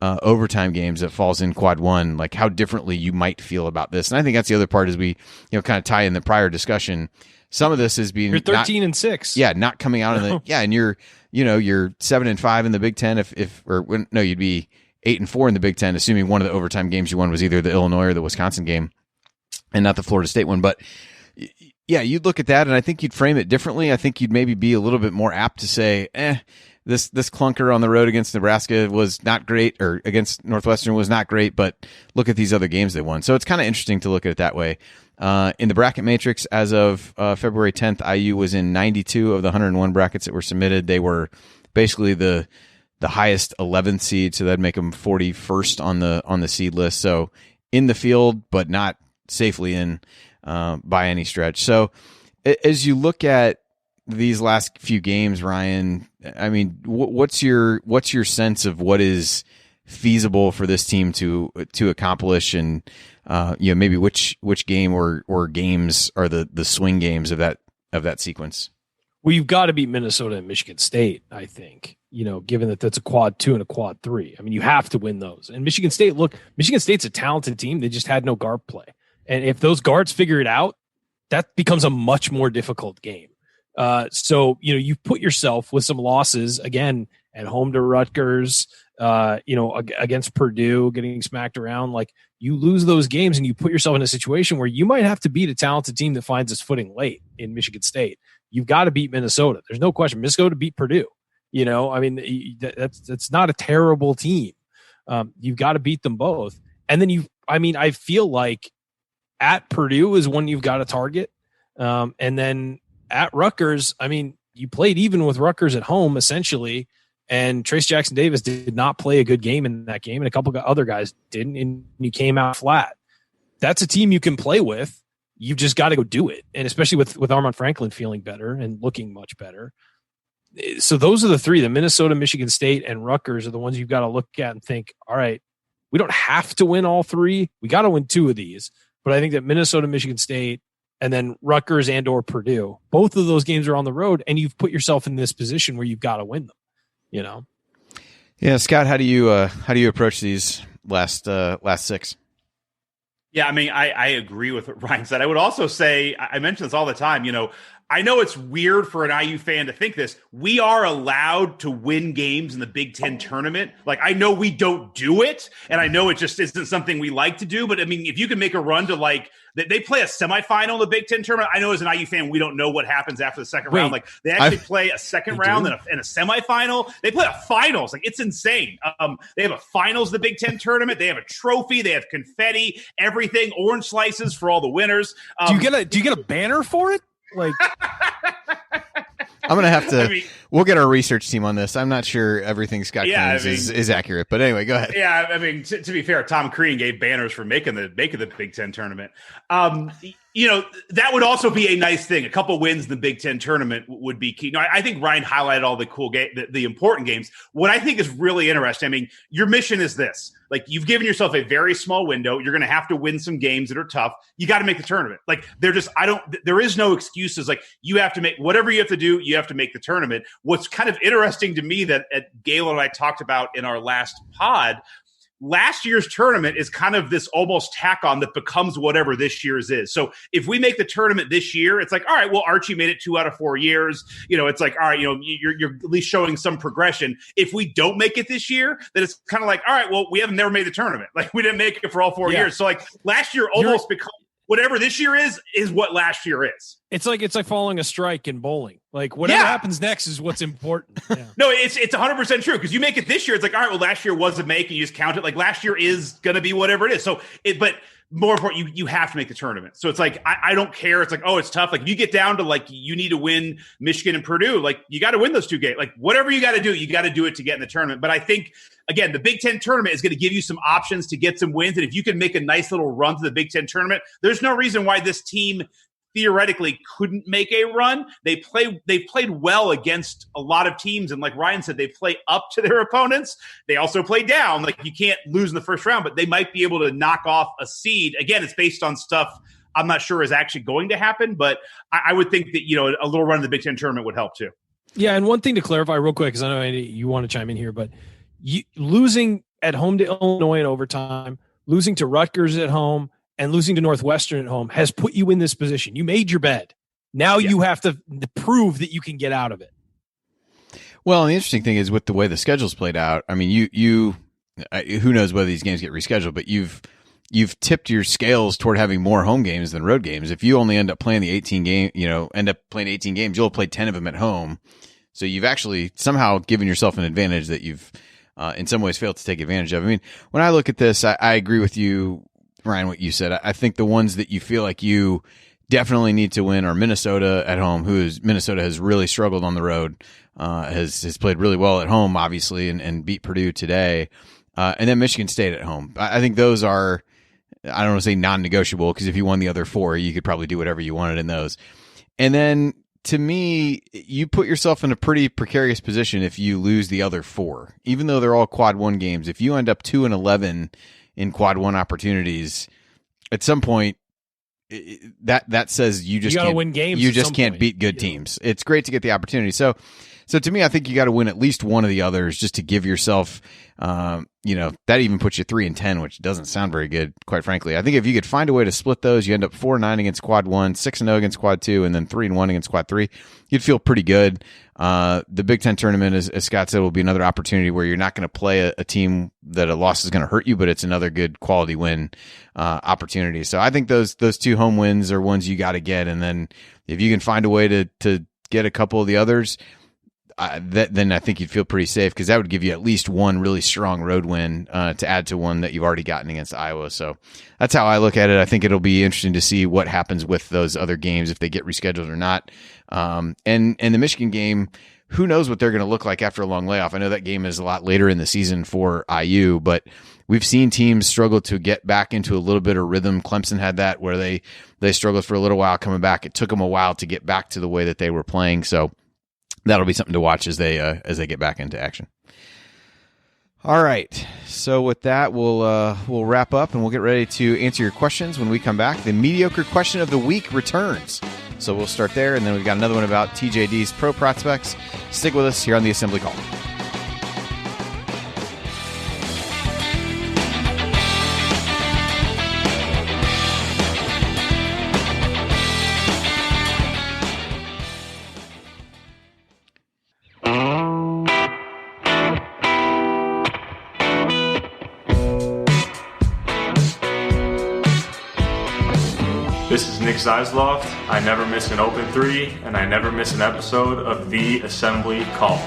overtime games that falls in quad 1, like how differently you might feel about this. And I think that's the other part, as we kind of tie in the prior discussion. Some of this is being you're 13-6. Yeah, not coming out of the and you're 7-5 in the Big Ten you'd be 8-4 in the Big Ten, assuming one of the overtime games you won was either the Illinois or the Wisconsin game and not the Florida State one. But yeah, you'd look at that and I think you'd frame it differently. I think you'd maybe be a little bit more apt to say, this clunker on the road against Nebraska was not great, or against Northwestern was not great, but look at these other games they won. So it's kind of interesting to look at it that way. In the bracket matrix, as of February 10th, IU was in 92 of the 101 brackets that were submitted. They were basically the highest 11th seed, so that'd make them 41st on the seed list. So in the field, but not safely in by any stretch. So as you look at these last few games, Ryan, I mean, what's your sense of what is feasible for this team to accomplish, and maybe which game or games are the swing games of that sequence? Well, you've got to beat Minnesota and Michigan State, I think, given that that's a quad 2 and a quad 3. I mean, you have to win those. And Michigan State's a talented team. They just had no guard play. And if those guards figure it out, that becomes a much more difficult game. So, you've put yourself with some losses, again, at home to Rutgers, against Purdue, getting smacked around. Like, you lose those games and you put yourself in a situation where you might have to beat a talented team that finds its footing late in Michigan State. You've got to beat Minnesota. There's no question. Minnesota beat Purdue. You know, I mean, that's not a terrible team. You've got to beat them both. And then I feel like at Purdue is one you've got to target. And then at Rutgers, I mean, you played even with Rutgers at home, essentially. And Trayce Jackson-Davis did not play a good game in that game. And a couple of other guys didn't. And you came out flat. That's a team you can play with. You've just got to go do it. And especially with Armand Franklin feeling better and looking much better. So those are the three, the Minnesota, Michigan State, and Rutgers are the ones you've got to look at and think, all right, we don't have to win all three. We got to win two of these. But I think that Minnesota, Michigan State, and then Rutgers and or Purdue, both of those games are on the road, and you've put yourself in this position where you've got to win them, you know? Yeah, Scott, how do you approach these last six? Yeah, I mean, I agree with what Ryan said. I would also say, I mention this all the time, you know, I know it's weird for an IU fan to think this. We are allowed to win games in the Big Ten tournament. Like, I know we don't do it, and I know it just isn't something we like to do. But, I mean, if you can make a run to, like, they play a semifinal in the Big Ten tournament. I know as an IU fan, we don't know what happens after the second round. Like, they actually play a second round and a semifinal. They play a finals. Like, it's insane. They have a finals of the Big Ten tournament. They have a trophy. They have confetti, everything, orange slices for all the winners. Do you get a banner for it? Like, I'm going to have to, we'll get our research team on this. I'm not sure everything Scott claims is accurate, but anyway, go ahead. Yeah. I mean, to be fair, Tom Crean gave banners for making the Big Ten tournament. You know, that would also be a nice thing. A couple wins in the Big Ten tournament would be key. No, I think Ryan highlighted all the cool the important games. What I think is really interesting, I mean, your mission is this. Like, you've given yourself a very small window. You're going to have to win some games that are tough. You got to make the tournament. Like, there is no excuses. Like, you have to make whatever you have to do. You have to make the tournament. What's kind of interesting to me that Galen and I talked about in our last pod, last year's tournament is kind of this almost tack on that becomes whatever this year's is. So if we make the tournament this year, it's like, all right, well, Archie made it 2 out of 4 years. You know, it's like, all right, you know, you're at least showing some progression. If we don't make it this year, then it's kind of like, all right, well, we have never made the tournament. Like, we didn't make it for all 4 years. So like last year almost becomes whatever this year is what last year is. It's like following a strike in bowling. Like, whatever happens next is what's important. Yeah. No, it's 100% true, because you make it this year, it's like, all right, well, last year was a make, and you just count it. Like, last year is going to be whatever it is. So but more important, you have to make the tournament. So it's like, I don't care. It's like, oh, it's tough. Like, if you get down to, like, you need to win Michigan and Purdue, like, you got to win those 2 games. Like, whatever you got to do it to get in the tournament. But I think, again, the Big Ten tournament is going to give you some options to get some wins. And if you can make a nice little run to the Big Ten tournament, there's no reason why this team theoretically couldn't make a run. They played well against a lot of teams, and like Ryan said, they play up to their opponents. They also play down. Like, you can't lose in the first round, but they might be able to knock off a seed. Again, it's based on stuff I'm not sure is actually going to happen, but I would think that, you know, a little run in the Big Ten tournament would help too. Yeah, and one thing to clarify real quick, because I know you want to chime in here, but losing at home to Illinois in overtime, losing to Rutgers at home, and losing to Northwestern at home has put you in this position. You made your bed. Now you have to prove that you can get out of it. Well, and the interesting thing is with the way the schedule's played out, I mean, you who knows whether these games get rescheduled, but you've tipped your scales toward having more home games than road games. If you only end up playing 18 games, you'll have played 10 of them at home. So you've actually somehow given yourself an advantage that you've in some ways failed to take advantage of. I mean, when I look at this, I agree with you, Ryan, what you said. I think the ones that you feel like you definitely need to win are Minnesota at home, Minnesota has really struggled on the road, has played really well at home, obviously, and beat Purdue today. And then Michigan State at home. I think those are, I don't want to say non-negotiable, because if you won the other 4, you could probably do whatever you wanted in those. And then, to me, you put yourself in a pretty precarious position if you lose the other 4, even though they're all quad 1 games. If you end up 2-11 in quad 1 opportunities, at some point, that says you just can't win games. You just can't beat good teams. It's great to get the opportunity. So to me, I think you got to win at least one of the others just to give yourself, that even puts you 3-10, which doesn't sound very good, quite frankly. I think if you could find a way to split those, you end up 4-9 against quad 1, 6-0 against quad 2, and then 3-1 against quad 3. You'd feel pretty good. The Big Ten tournament, as Scott said, will be another opportunity where you're not going to play a team that a loss is going to hurt you, but it's another good quality win opportunity. So I think those 2 home wins are ones you got to get, and then if you can find a way to get a couple of the others, then I think you'd feel pretty safe because that would give you at least one really strong road win to add to one that you've already gotten against Iowa. So that's how I look at it. I think it'll be interesting to see what happens with those other games, if they get rescheduled or not. And the Michigan game, who knows what they're going to look like after a long layoff. I know that game is a lot later in the season for IU, but we've seen teams struggle to get back into a little bit of rhythm. Clemson had that where they struggled for a little while coming back. It took them a while to get back to the way that they were playing. So that'll be something to watch as they get back into action. All right. So with that, we'll wrap up and we'll get ready to answer your questions when we come back. The mediocre question of the week returns. So we'll start there, and then we've got another one about TJD's pro prospects. Stick with us here on the Assembly Call. This is Nick Zeisloft. I never miss an open three, and I never miss an episode of The Assembly Call.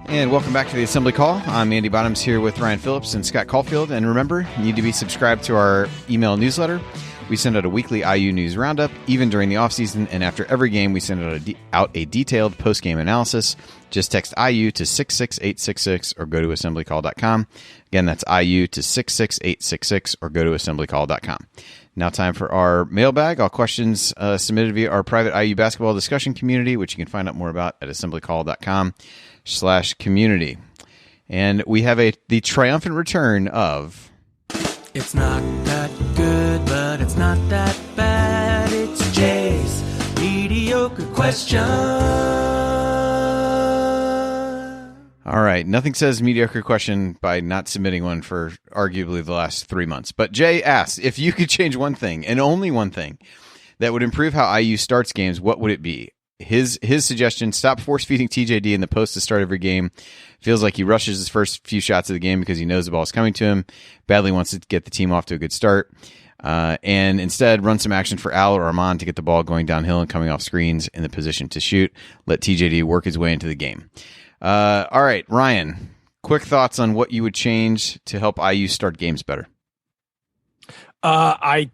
And welcome back to the Assembly Call. I'm Andy Bottoms here with Ryan Phillips and Scott Caulfield. And remember, you need to be subscribed to our email newsletter. We send out a weekly IU news roundup, even during the offseason, and after every game, we send out a detailed post-game analysis. Just text IU to 66866 or go to assemblycall.com. Again, that's IU to 66866 or go to assemblycall.com. Now time for our mailbag. All questions submitted via our private IU basketball discussion community, which you can find out more about at assemblycall.com/community. And we have the triumphant return of... It's not that good, but it's not that bad. It's Jay's mediocre question. All right. Nothing says mediocre question by not submitting one for arguably the last 3 months. But Jay asks, if you could change one thing, and only one thing, that would improve how IU starts games, what would it be? His suggestion, stop force-feeding TJD in the post to start every game. Feels like he rushes his first few shots of the game because he knows the ball is coming to him. Badly wants to get the team off to a good start. And instead, run some action for Al or Armand to get the ball going downhill and coming off screens in the position to shoot. Let TJD work his way into the game. All right, Ryan, quick thoughts on what you would change to help IU start games better. I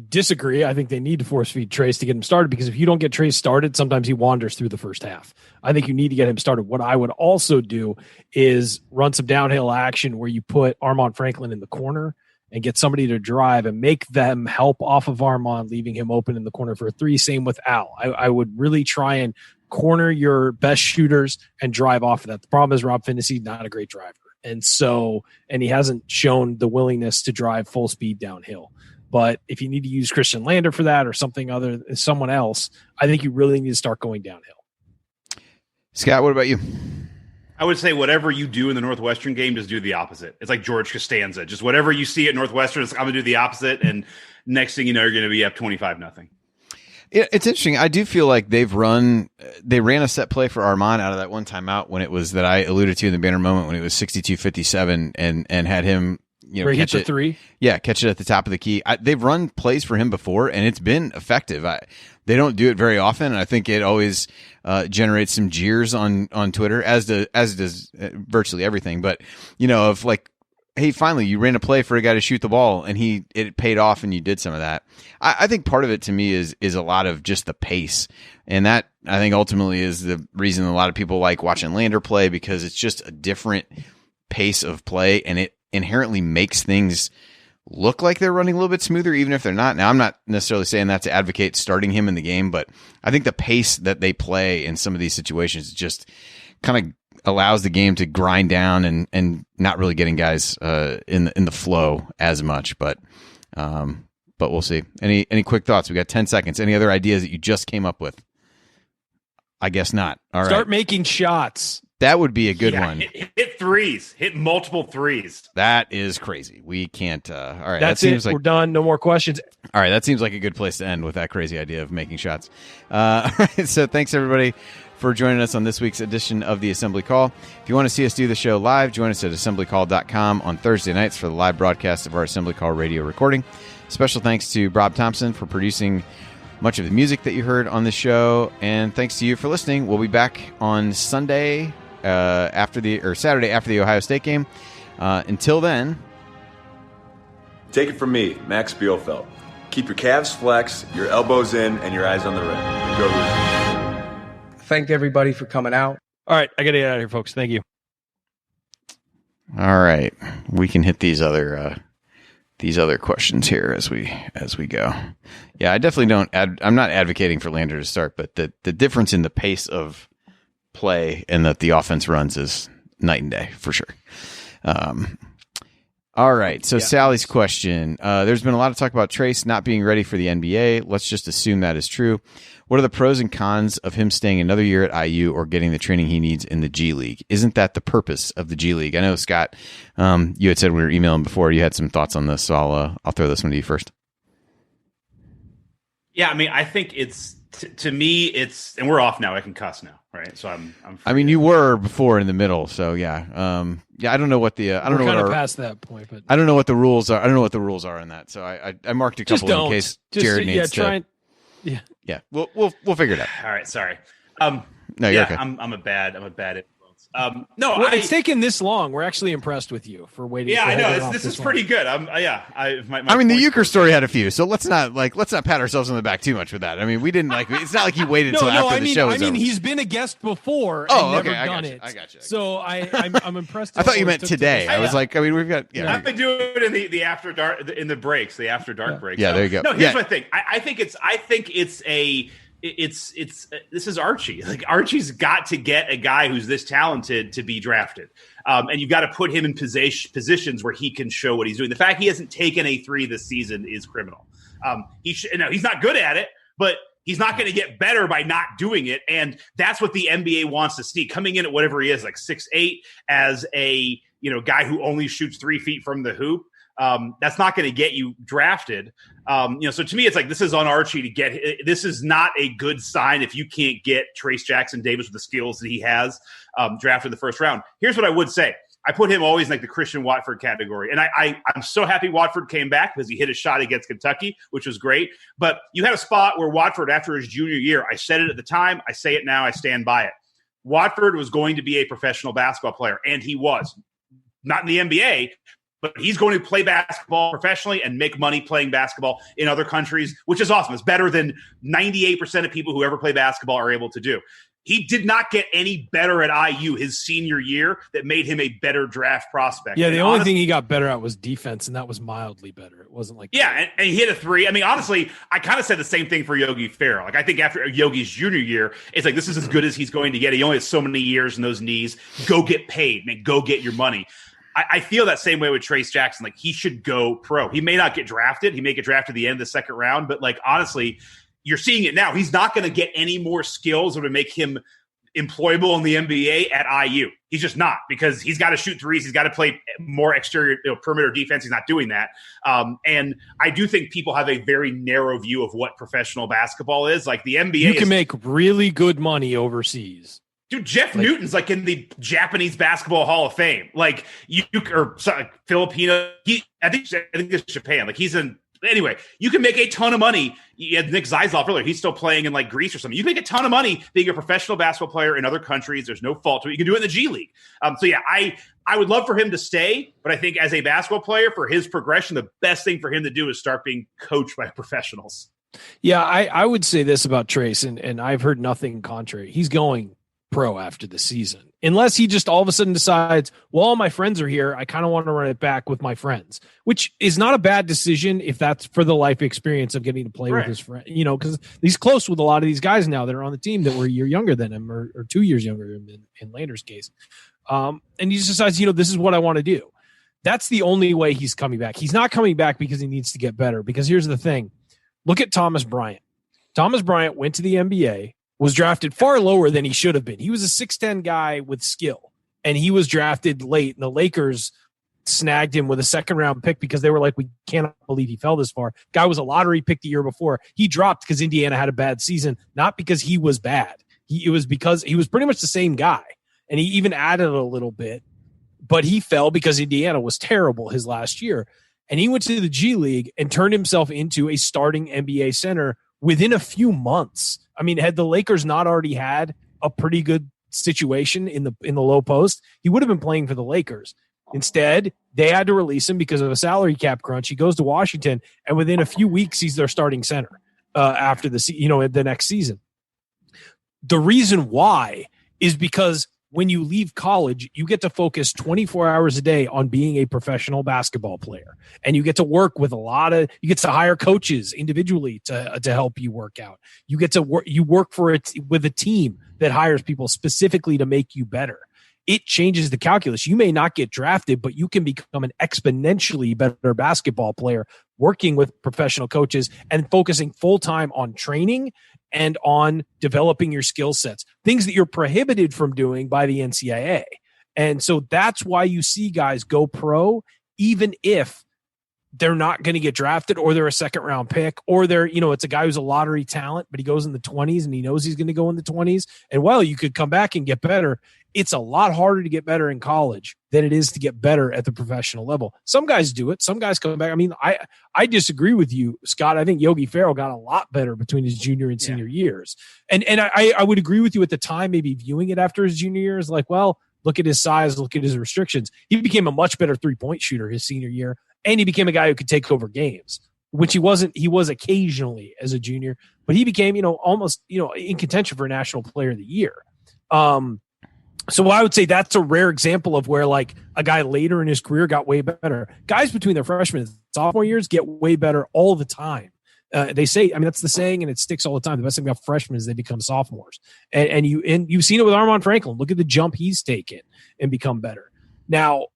disagree. I think they need to force feed Trayce to get him started, because if you don't get Trayce started, sometimes he wanders through the first half. I think you need to get him started. What I would also do is run some downhill action where you put Armand Franklin in the corner and get somebody to drive and make them help off of Armand, leaving him open in the corner for a three. Same with Al. I would really try and corner your best shooters and drive off of that. The problem is Rob Finney, not a great driver. And he hasn't shown the willingness to drive full speed downhill. But if you need to use Christian Lander for that or someone else, I think you really need to start going downhill. Scott, what about you? I would say whatever you do in the Northwestern game, just do the opposite. It's like George Costanza. Just whatever you see at Northwestern, I'm going to do the opposite. And next thing you know, you're going to be up 25-0. It's interesting. I do feel like they ran a set play for Armand out of that one timeout when it was that I alluded to in the banner moment when it was 62-57 and had him, where he hit the three. Yeah. Catch it at the top of the key. They've run plays for him before and it's been effective. They don't do it very often. And I think it always generates some jeers on Twitter, as does virtually everything. But of like, hey, finally you ran a play for a guy to shoot the ball and it paid off and you did some of that. I think part of it to me is a lot of just the pace. And that I think ultimately is the reason a lot of people like watching Lander play, because it's just a different pace of play and it inherently makes things look like they're running a little bit smoother, even if they're not. Now, I'm not necessarily saying that to advocate starting him in the game, but I think the pace that they play in some of these situations just kind of allows the game to grind down and not really getting guys in the flow as much. But we'll see. Any quick thoughts? We got 10 seconds. Any other ideas that you just came up with? I guess not. All right. Start making shots. That would be a good one. Hit threes. Hit multiple threes. That is crazy. We can't. All right. That seems like we're done. No more questions. All right. That seems like a good place to end with that crazy idea of making shots. All right. So thanks, everybody, for joining us on this week's edition of the Assembly Call. If you want to see us do the show live, join us at assemblycall.com on Thursday nights for the live broadcast of our Assembly Call radio recording. Special thanks to Rob Thompson for producing much of the music that you heard on the show. And thanks to you for listening. We'll be back on Saturday after the Ohio State game. Until then, take it from me, Max Bielfeldt. Keep your calves flexed, your elbows in, and your eyes on the rim. Go Hoosiers. Thank everybody for coming out. All right, I got to get out of here, folks. Thank you. All right, we can hit these other questions here as we go. Yeah, I definitely don't. I'm not advocating for Lander to start, but the difference in the pace of play and that the offense runs is night and day for sure. All right, so Sally's question. There's been a lot of talk about Trayce not being ready for the NBA. Let's just assume that is true. What are the pros and cons of him staying another year at IU or getting the training he needs in the G League? Isn't that the purpose of the G League? I know, Scott, you had said when we were emailing before you had some thoughts on this, so I'll throw this one to you first. Yeah, I mean, I think it's to me, it's, and we're off now. I can cuss now, right? So I'm I mean, you were before in the middle, so yeah. I don't know what the I don't we're know kind what of past that point, but I don't know what the rules are. I don't know what the rules are on that. So I marked a couple in case Jared needs to. Yeah, we'll figure it out. All right, sorry. No, you're okay. I'm a bad influence. It's taken this long. We're actually impressed with you for waiting. Yeah, I know this is pretty good. I mean, the Euchre story had a few, so let's not pat ourselves on the back too much with that. I mean, we didn't it's not like he waited until after the show was over. He's been a guest before. Oh, and okay, never done it. I got you. So I'm impressed. I thought you meant today. I was like, I mean, we've got. Yeah, I've been doing it in the after dark in the breaks, the after dark breaks. Yeah, there you go. No, here's my thing. I think this is Archie. Like, Archie's got to get a guy who's this talented to be drafted, and you've got to put him in positions where he can show what he's doing. The fact he hasn't taken a 3 this season is criminal. He's not good at it, but he's not going to get better by not doing it, and that's what the NBA wants to see. Coming in at whatever he is, like 6'8", as a guy who only shoots 3 feet from the hoop. That's not going to get you drafted. So to me, it's like, this is on Archie to get. This is not a good sign if you can't get Trayce Jackson-Davis with the skills that he has drafted in the first round. Here's what I would say. I put him always in like the Christian Watford category. And I'm so happy Watford came back because he hit a shot against Kentucky, which was great. But you had a spot where Watford, after his junior year, I said it at the time, I say it now, I stand by it. Watford was going to be a professional basketball player, and he was. Not in the NBA, but he's going to play basketball professionally and make money playing basketball in other countries, which is awesome. It's better than 98% of people who ever play basketball are able to do. He did not get any better at IU his senior year that made him a better draft prospect. Yeah, the only thing he got better at was defense, and that was mildly better. It wasn't like and he hit a 3. I mean, honestly, I kind of said the same thing for Yogi Ferrell. Like, I think after Yogi's junior year, it's like, this is as good as he's going to get. He only has so many years in those knees. Go get paid, man. Go get your money. I feel that same way with Trayce Jackson. Like, he should go pro. He may not get drafted. He may get drafted at the end of the second round. But, like, honestly, you're seeing it now. He's not going to get any more skills that would make him employable in the NBA at IU. He's just not, because he's got to shoot threes. He's got to play more exterior perimeter defense. He's not doing that. And I do think people have a very narrow view of what professional basketball is. Like, the NBA, you can make really good money overseas. Dude, Jeff Newton's like in the Japanese Basketball Hall of Fame. Like, Filipino. I think it's Japan. Like, he's in. Anyway, you can make a ton of money. You had Nick Zeisloff earlier. He's still playing in like Greece or something. You can make a ton of money being a professional basketball player in other countries. There's no fault to it. You can do it in the G League. So yeah, I would love for him to stay, but I think as a basketball player, for his progression, the best thing for him to do is start being coached by professionals. Yeah, I would say this about Trayce, and I've heard nothing contrary. He's going pro after the season, unless he just all of a sudden decides, well, all my friends are here, I kind of want to run it back with my friends, which is not a bad decision if that's for the life experience of getting to play with his friend, because he's close with a lot of these guys now that are on the team that were a year younger than him, or 2 years younger in Lander's case. And he just decides, this is what I want to do. That's the only way he's coming back. He's not coming back because he needs to get better, because here's the thing. Look at Thomas Bryant. Thomas Bryant went to the NBA, was drafted far lower than he should have been. He was a 6'10" guy with skill, and he was drafted late, and the Lakers snagged him with a second-round pick because they were like, we cannot believe he fell this far. Guy was a lottery pick the year before. He dropped because Indiana had a bad season, not because he was bad. It was because he was pretty much the same guy, and he even added a little bit, but he fell because Indiana was terrible his last year. And he went to the G League and turned himself into a starting NBA center within a few months. I mean, had the Lakers not already had a pretty good situation in the low post, he would have been playing for the Lakers. Instead, they had to release him because of a salary cap crunch. He goes to Washington, and within a few weeks, he's their starting center after the next season. The reason why is because when you leave college, you get to focus 24 hours a day on being a professional basketball player. And you get to work with you get to hire coaches individually to help you work out. You get to work, with a team that hires people specifically to make you better. It changes the calculus. You may not get drafted, but you can become an exponentially better basketball player working with professional coaches and focusing full-time on training and on developing your skill sets, things that you're prohibited from doing by the NCAA. And so that's why you see guys go pro, even if they're not going to get drafted or they're a second round pick or it's a guy who's a lottery talent, but he goes in the 20s and he knows he's going to go in the 20s. And you could come back and get better. It's a lot harder to get better in college than it is to get better at the professional level. Some guys do it. Some guys come back. I mean, I disagree with you, Scott. I think Yogi Ferrell got a lot better between his junior and senior years. And I would agree with you at the time, maybe viewing it after his junior year is like, well, look at his size, look at his restrictions. He became a much better 3-point shooter his senior year. And he became a guy who could take over games, which he wasn't. He was occasionally as a junior, but he became, almost, in contention for National Player of the Year. So I would say that's a rare example of where like a guy later in his career got way better. Guys between their freshman and sophomore years get way better all the time. They say, that's the saying, and it sticks all the time. The best thing about freshmen is they become sophomores, and you've seen it with Armand Franklin. Look at the jump he's taken and become better now.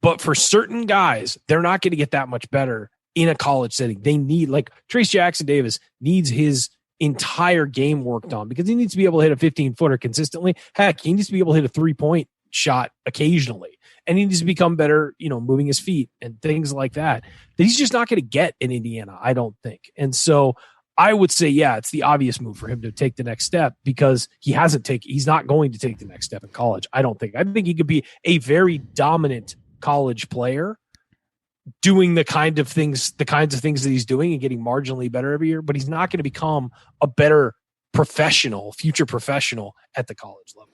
But for certain guys, they're not going to get that much better in a college setting. They need, like Trayce Jackson-Davis needs his entire game worked on because he needs to be able to hit a 15-footer consistently. Heck, he needs to be able to hit a 3-point shot occasionally. And he needs to become better, moving his feet and things like that he's just not going to get in Indiana, I don't think. And so I would say, it's the obvious move for him to take the next step because he's not going to take the next step in college. I don't think. I think he could be a very dominant college player doing the kinds of things that he's doing and getting marginally better every year, but he's not going to become a better future professional at the college level.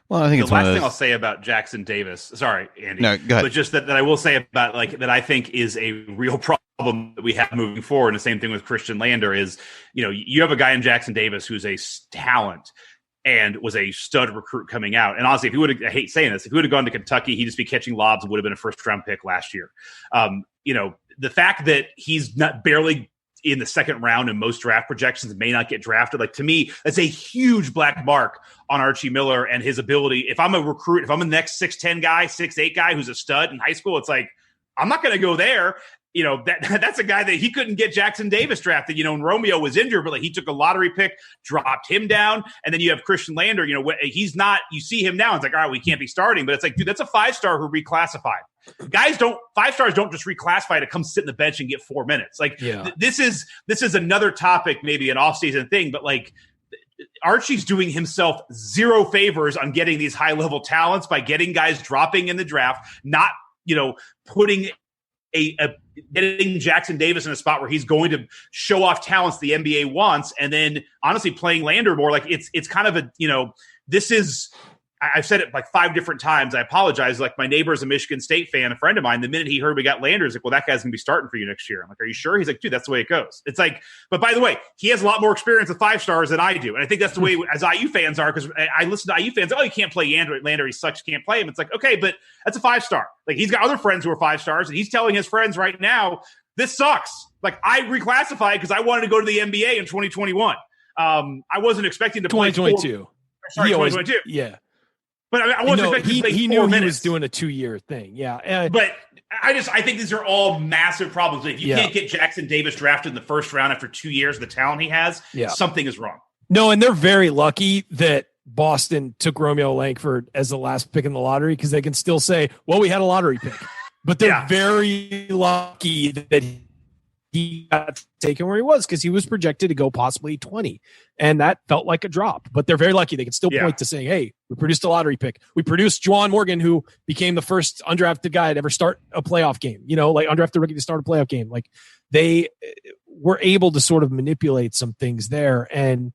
Well, I think the last thing I'll say about Jackson-Davis, sorry, Andy, no, go ahead. But just that I will say about that I think is a real problem that we have moving forward. And the same thing with Christian Lander is, you have a guy in Jackson-Davis who's a talent and was a stud recruit coming out. And honestly, I hate saying this, if he would have gone to Kentucky, he'd just be catching lobs and would have been a first-round pick last year. The fact that he's not barely in the second round in most draft projections may not get drafted, like, to me, that's a huge black mark on Archie Miller and his ability. If I'm a recruit, if I'm the next 6'10 guy, 6'8 guy who's a stud in high school, it's like, I'm not going to go there. That's a guy that he couldn't get Jackson-Davis drafted, and Romeo was injured, but he took a lottery pick, dropped him down. And then you have Christian Lander, he's not, you see him now. It's like, all right, we can't be starting, but it's like, dude, that's a 5-star who reclassified. 5-stars don't just reclassify to come sit in the bench and get 4 minutes. Like this is another topic, maybe an off-season thing, but like Archie's doing himself zero favors on getting these high-level talents by getting guys dropping in the draft, not, putting getting Jackson-Davis in a spot where he's going to show off talents the NBA wants, and then honestly playing Lander more. Like it's kind of this is, I've said it like 5 different times. I apologize. Like, my neighbor is a Michigan State fan, a friend of mine. The minute he heard we got Lander, he's like, well, that guy's going to be starting for you next year. I'm like, are you sure? He's like, dude, that's the way it goes. It's like, but by the way, he has a lot more experience with 5-stars than I do. And I think that's the way as IU fans are, because I listen to IU fans. Oh, you can't play Lander. He sucks. You can't play him. It's like, okay, but that's a 5-star. Like, he's got other friends who are 5-stars, and he's telling his friends right now, this sucks. Like, I reclassified because I wanted to go to the NBA in 2021. I wasn't expecting to play 2022. 2022. Yeah. But I wasn't expecting to play he 4 knew minutes. He was doing a 2-year thing. Yeah. But I think these are all massive problems. If you can't get Jackson-Davis drafted in the first round after 2 years of the talent he has, something is wrong. No, and they're very lucky that Boston took Romeo Langford as the last pick in the lottery, because they can still say, well, we had a lottery pick. But they're very lucky that he got taken where he was, because he was projected to go possibly 20. And that felt like a drop. But they're very lucky. They can still point to saying, hey, we produced a lottery pick. We produced Juwan Morgan, who became the first undrafted guy to ever start a playoff game. Like, undrafted rookie to start a playoff game. Like, were able to sort of manipulate some things there and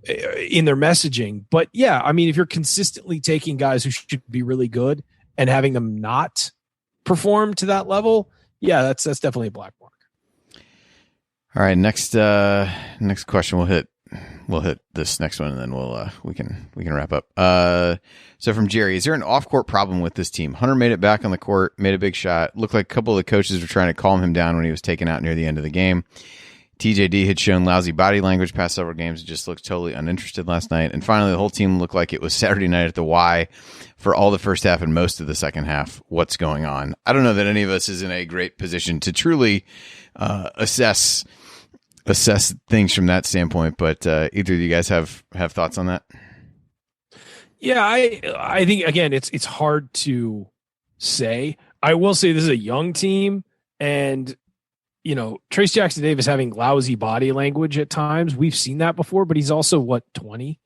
in their messaging. But yeah, I mean, if you're consistently taking guys who should be really good and having them not perform to that level, yeah, that's definitely a black mark. All right, next question. We'll hit this next one, and then we can wrap up. So from Jerry, is there an off-court problem with this team? Hunter made it back on the court, made a big shot. Looked like a couple of the coaches were trying to calm him down when he was taken out near the end of the game. TJD had shown lousy body language past several games and just looked totally uninterested last night. And finally, the whole team looked like it was Saturday night at the Y for all the first half and most of the second half. What's going on? I don't know that any of us is in a great position to truly assess things from that standpoint, but either of you guys have thoughts on that? Yeah, I think, again, it's hard to say. I will say this is a young team, and Trayce Jackson-Davis having lousy body language at times. We've seen that before, but he's also 20.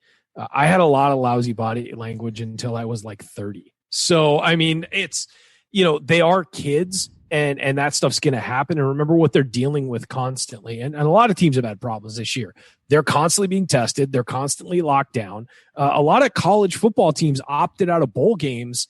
I had a lot of lousy body language until I was like 30. So, I mean, it's, they are kids, and that stuff's going to happen. And remember what they're dealing with constantly. And a lot of teams have had problems this year. They're constantly being tested. They're constantly locked down. A lot of college football teams opted out of bowl games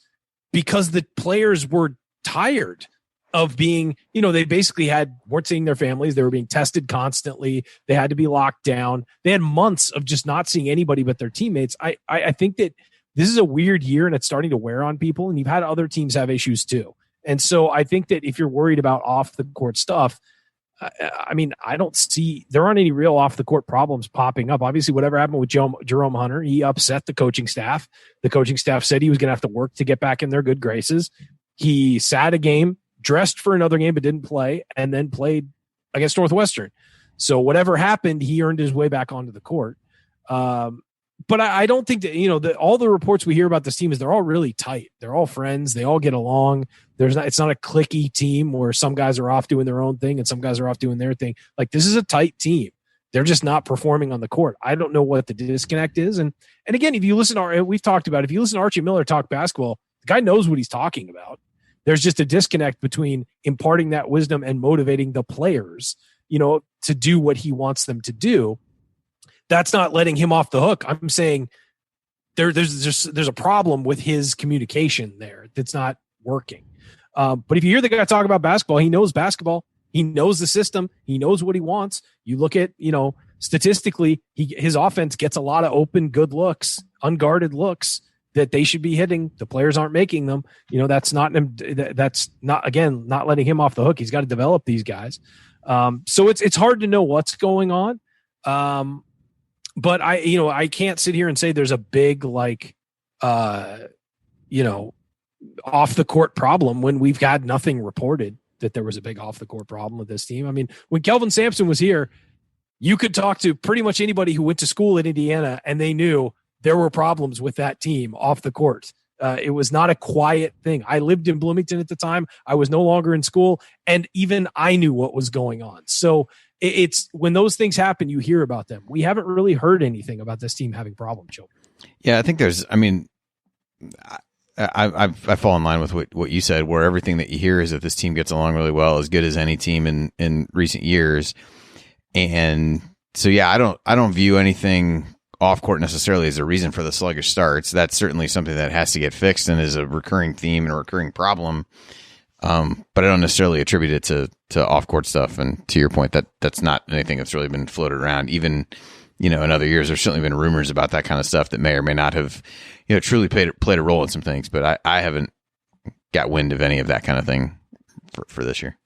because the players were tired of being, they basically weren't seeing their families. They were being tested constantly. They had to be locked down. They had months of just not seeing anybody but their teammates. I think that this is a weird year, and it's starting to wear on people, and you've had other teams have issues too. And so I think that if you're worried about off the court stuff, I mean, there aren't any real off the court problems popping up. Obviously, whatever happened with Jerome Hunter, he upset the coaching staff. The coaching staff said he was going to have to work to get back in their good graces. He sat a game, dressed for another game, but didn't play, and then played against Northwestern. So whatever happened, he earned his way back onto the court. But I don't think that, all the reports we hear about this team is they're all really tight. They're all friends. They all get along. It's not a cliquey team where some guys are off doing their own thing and some guys are off doing their thing. Like, this is a tight team. They're just not performing on the court. I don't know what the disconnect is. And again, if you listen to if you listen to Archie Miller talk basketball, the guy knows what he's talking about. There's just a disconnect between imparting that wisdom and motivating the players, to do what he wants them to do. That's not letting him off the hook. I'm saying there's a problem with his communication there that's not working. But if you hear the guy talk about basketball, he knows basketball. He knows the system. He knows what he wants. You look at, statistically, his offense gets a lot of open, good looks, unguarded looks that they should be hitting. The players aren't making them. That's not letting him off the hook. He's got to develop these guys. So it's hard to know what's going on. But I can't sit here and say there's a big, off the court problem when we've had nothing reported that there was a big off the court problem with this team. I mean, when Kelvin Sampson was here, you could talk to pretty much anybody who went to school in Indiana and they knew there were problems with that team off the court. It was not a quiet thing. I lived in Bloomington at the time. I was no longer in school, and even I knew what was going on. So it's when those things happen, you hear about them. We haven't really heard anything about this team having problem children. Yeah, I think I fall in line with what you said, where everything that you hear is that this team gets along really well, as good as any team in recent years. And so, yeah, I don't view anything off court necessarily as a reason for the sluggish starts. That's certainly something that has to get fixed and is a recurring theme and a recurring problem. But I don't necessarily attribute it to off court stuff. And to your point, that's not anything that's really been floated around. Even, in other years, there's certainly been rumors about that kind of stuff that may or may not have, truly played a role in some things. But I haven't got wind of any of that kind of thing for this year.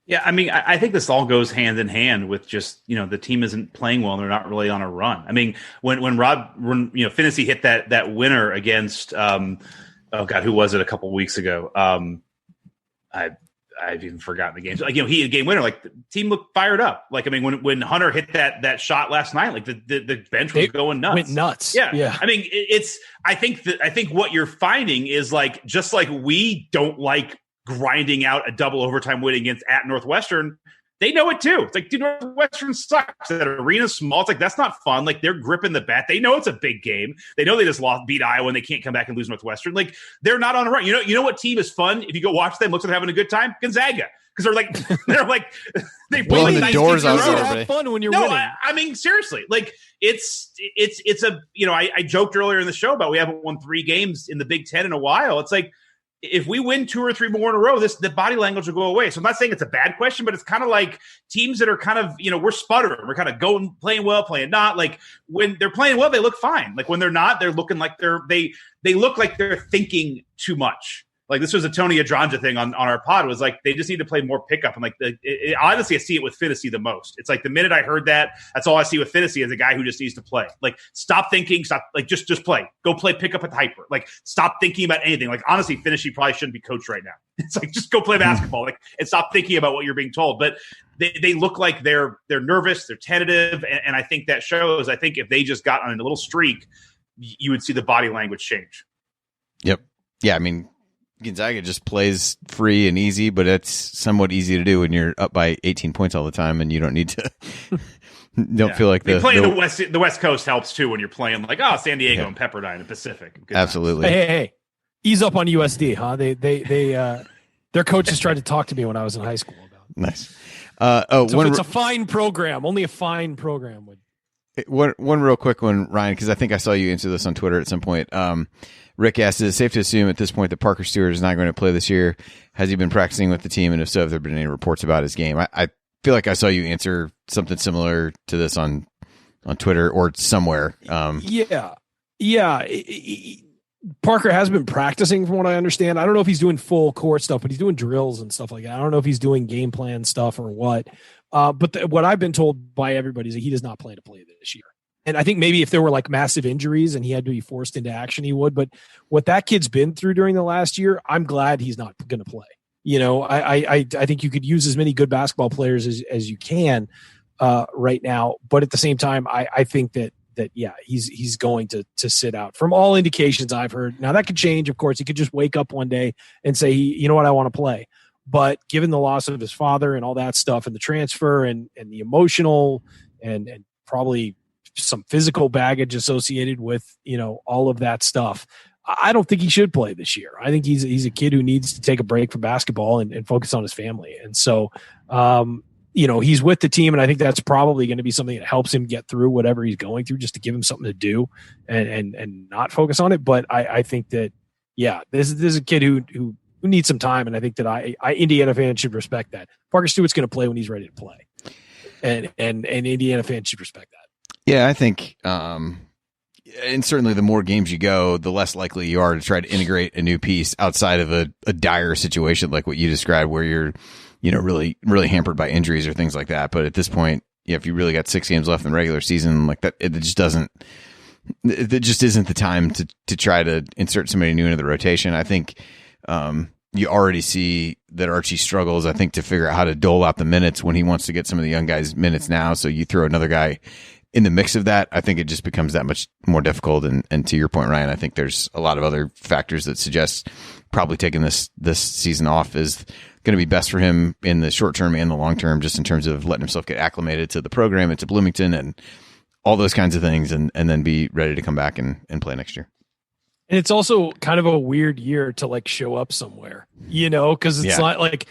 Yeah, I mean, I think this all goes hand in hand with just, the team isn't playing well and they're not really on a run. I mean, when Finney hit that winner against, who was it a couple weeks ago? I've even forgotten the game. So, he had a game winner. Like, the team looked fired up. Like, I mean, when Hunter hit that shot last night, like the bench was going nuts. Went nuts. Yeah. I mean, I think what you're finding is, like, just like we don't like grinding out a double overtime win against at Northwestern, they know it too. It's like, dude, Northwestern sucks. That arena's small. It's like, that's not fun. Like, they're gripping the bat. They know it's a big game. They know they just beat Iowa and they can't come back and lose Northwestern. Like, they're not on a run. You know what team is fun if you go watch them, looks like they're having a good time? Gonzaga. because they're like they blowing win the 19 doors in a off row. everybody. Have fun when you're No, winning. I mean seriously, like it's a I joked earlier in the show about we haven't won 3 games in the Big Ten in a while. It's like if we win 2 or 3 more in a row, the body language will go away. So I'm not saying it's a bad question, but it's kind of like teams that are kind of, we're sputtering. We're kind of going, playing well, playing not. Like when they're playing well, they look fine. Like when they're not, they're looking like they look like they're thinking too much. Like this was a Tony Adranja thing on our pod. It was like they just need to play more pickup. And like honestly, I see it with Finney the most. It's like the minute I heard that, that's all I see with Finney as a guy who just needs to play. Like stop thinking, stop like just play. Go play pickup at the hyper. Like stop thinking about anything. Like honestly, Finney probably shouldn't be coached right now. It's like just go play basketball. Like and stop thinking about what you're being told. But they look like they're nervous, they're tentative, and I think that shows. I think if they just got on a little streak, you would see the body language change. Yep. Yeah, I mean, Gonzaga just plays free and easy, but it's somewhat easy to do when you're up by 18 points all the time and you don't need to feel like playing the West Coast helps too when you're playing like San Diego and Pepperdine and Pacific. Good absolutely. Hey, ease up on USD, huh? They their coaches tried to talk to me when I was in high school about it. Nice. So it's a fine program. Only a fine program would. One real quick one, Ryan, because I think I saw you answer this on Twitter at some point. Rick asked, is it safe to assume at this point that Parker Stewart is not going to play this year? Has he been practicing with the team? And if so, have there been any reports about his game? I feel like I saw you answer something similar to this on Twitter or somewhere. Yeah. Parker has been practicing from what I understand. I don't know if he's doing full court stuff, but he's doing drills and stuff like that. I don't know if he's doing game plan stuff or what. But what I've been told by everybody is that he does not plan to play this year. And I think maybe if there were like massive injuries and he had to be forced into action, he would. But what that kid's been through during the last year, I'm glad he's not going to play. I think you could use as many good basketball players as you can right now. But at the same time, I think that he's going to sit out from all indications I've heard. Now that could change. Of course, he could just wake up one day and say, you know what, I want to play. But given the loss of his father and all that stuff and the transfer and the emotional and probably some physical baggage associated with, all of that stuff, I don't think he should play this year. I think he's a kid who needs to take a break from basketball and focus on his family. And so, he's with the team, and I think that's probably going to be something that helps him get through whatever he's going through, just to give him something to do and not focus on it. But I think that, this is a kid who needs some time, and I think that Indiana fans should respect that. Parker Stewart's going to play when he's ready to play, and Indiana fans should respect that. Yeah, I think, and certainly the more games you go, the less likely you are to try to integrate a new piece outside of a dire situation like what you described, where you're, really, really hampered by injuries or things like that. But at this point, if you really got 6 games left in the regular season, like that, it just isn't the time to try to insert somebody new into the rotation. I think, you already see that Archie struggles, I think, to figure out how to dole out the minutes when he wants to get some of the young guys minutes now. So you throw another guy in the mix of that, I think it just becomes that much more difficult. And to your point, Ryan, I think there's a lot of other factors that suggest probably taking this season off is going to be best for him in the short term and the long term, just in terms of letting himself get acclimated to the program and to Bloomington and all those kinds of things, and then be ready to come back and play next year. And it's also kind of a weird year to like show up somewhere, because it's not like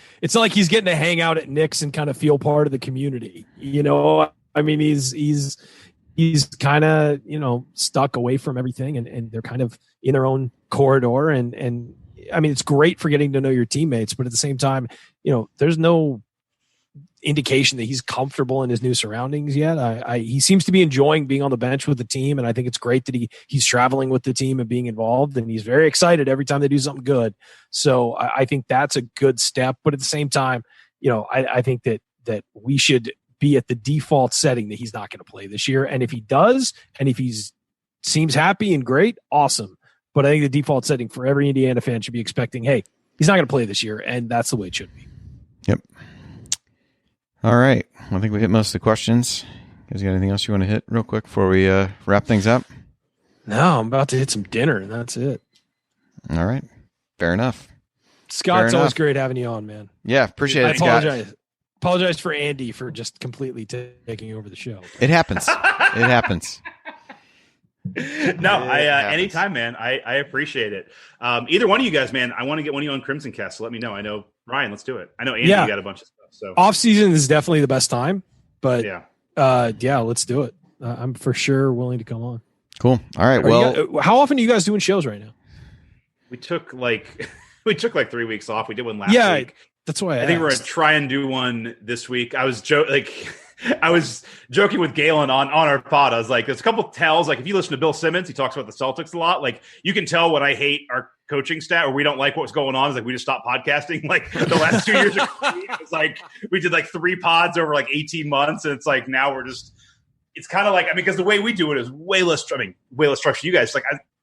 he's getting to hang out at Knicks and kind of feel part of the community. I mean, he's kind of, stuck away from everything, and they're kind of in their own corridor. And I mean, it's great for getting to know your teammates, but at the same time, there's no indication that he's comfortable in his new surroundings yet. He seems to be enjoying being on the bench with the team, and I think it's great that he's traveling with the team and being involved, and he's very excited every time they do something good. So I think that's a good step. But at the same time, I think that we should be at the default setting that he's not going to play this year. And if he does, and if he's seems happy and great, awesome. But I think the default setting for every Indiana fan should be expecting, hey, he's not going to play this year, and that's the way it should be. Yep. All right. I think we hit most of the questions. You guys got anything else you want to hit real quick before we wrap things up? No, I'm about to hit some dinner, and that's it. All right. Fair enough. Scott, it's always great having you on, man. Yeah, appreciate it, Scott. Apologize for Andy for just completely taking over the show. It happens. It happens. No, anytime, man. I appreciate it. Either one of you guys, man, I want to get one of you on CrimsonCast, so let me know. I know Ryan, let's do it. I know Andy got a bunch of stuff. So off season is definitely the best time, but yeah, let's do it. I'm for sure willing to come on. Cool. All right. Well, how often are you guys doing shows right now? we took like 3 weeks off. We did one last week. That's why I think we're gonna try and do one this week. I was joking with Galen on our pod. I was like, there's a couple tells. Like if you listen to Bill Simmons, he talks about the Celtics a lot. Like you can tell when I hate our coaching staff or we don't like what's going on. It's like we just stopped podcasting. Like the last 2 years, it was like we did like 3 pods over like 18 months, and it's like now we're just. It's kind of like because the way we do it is way less structured. You guys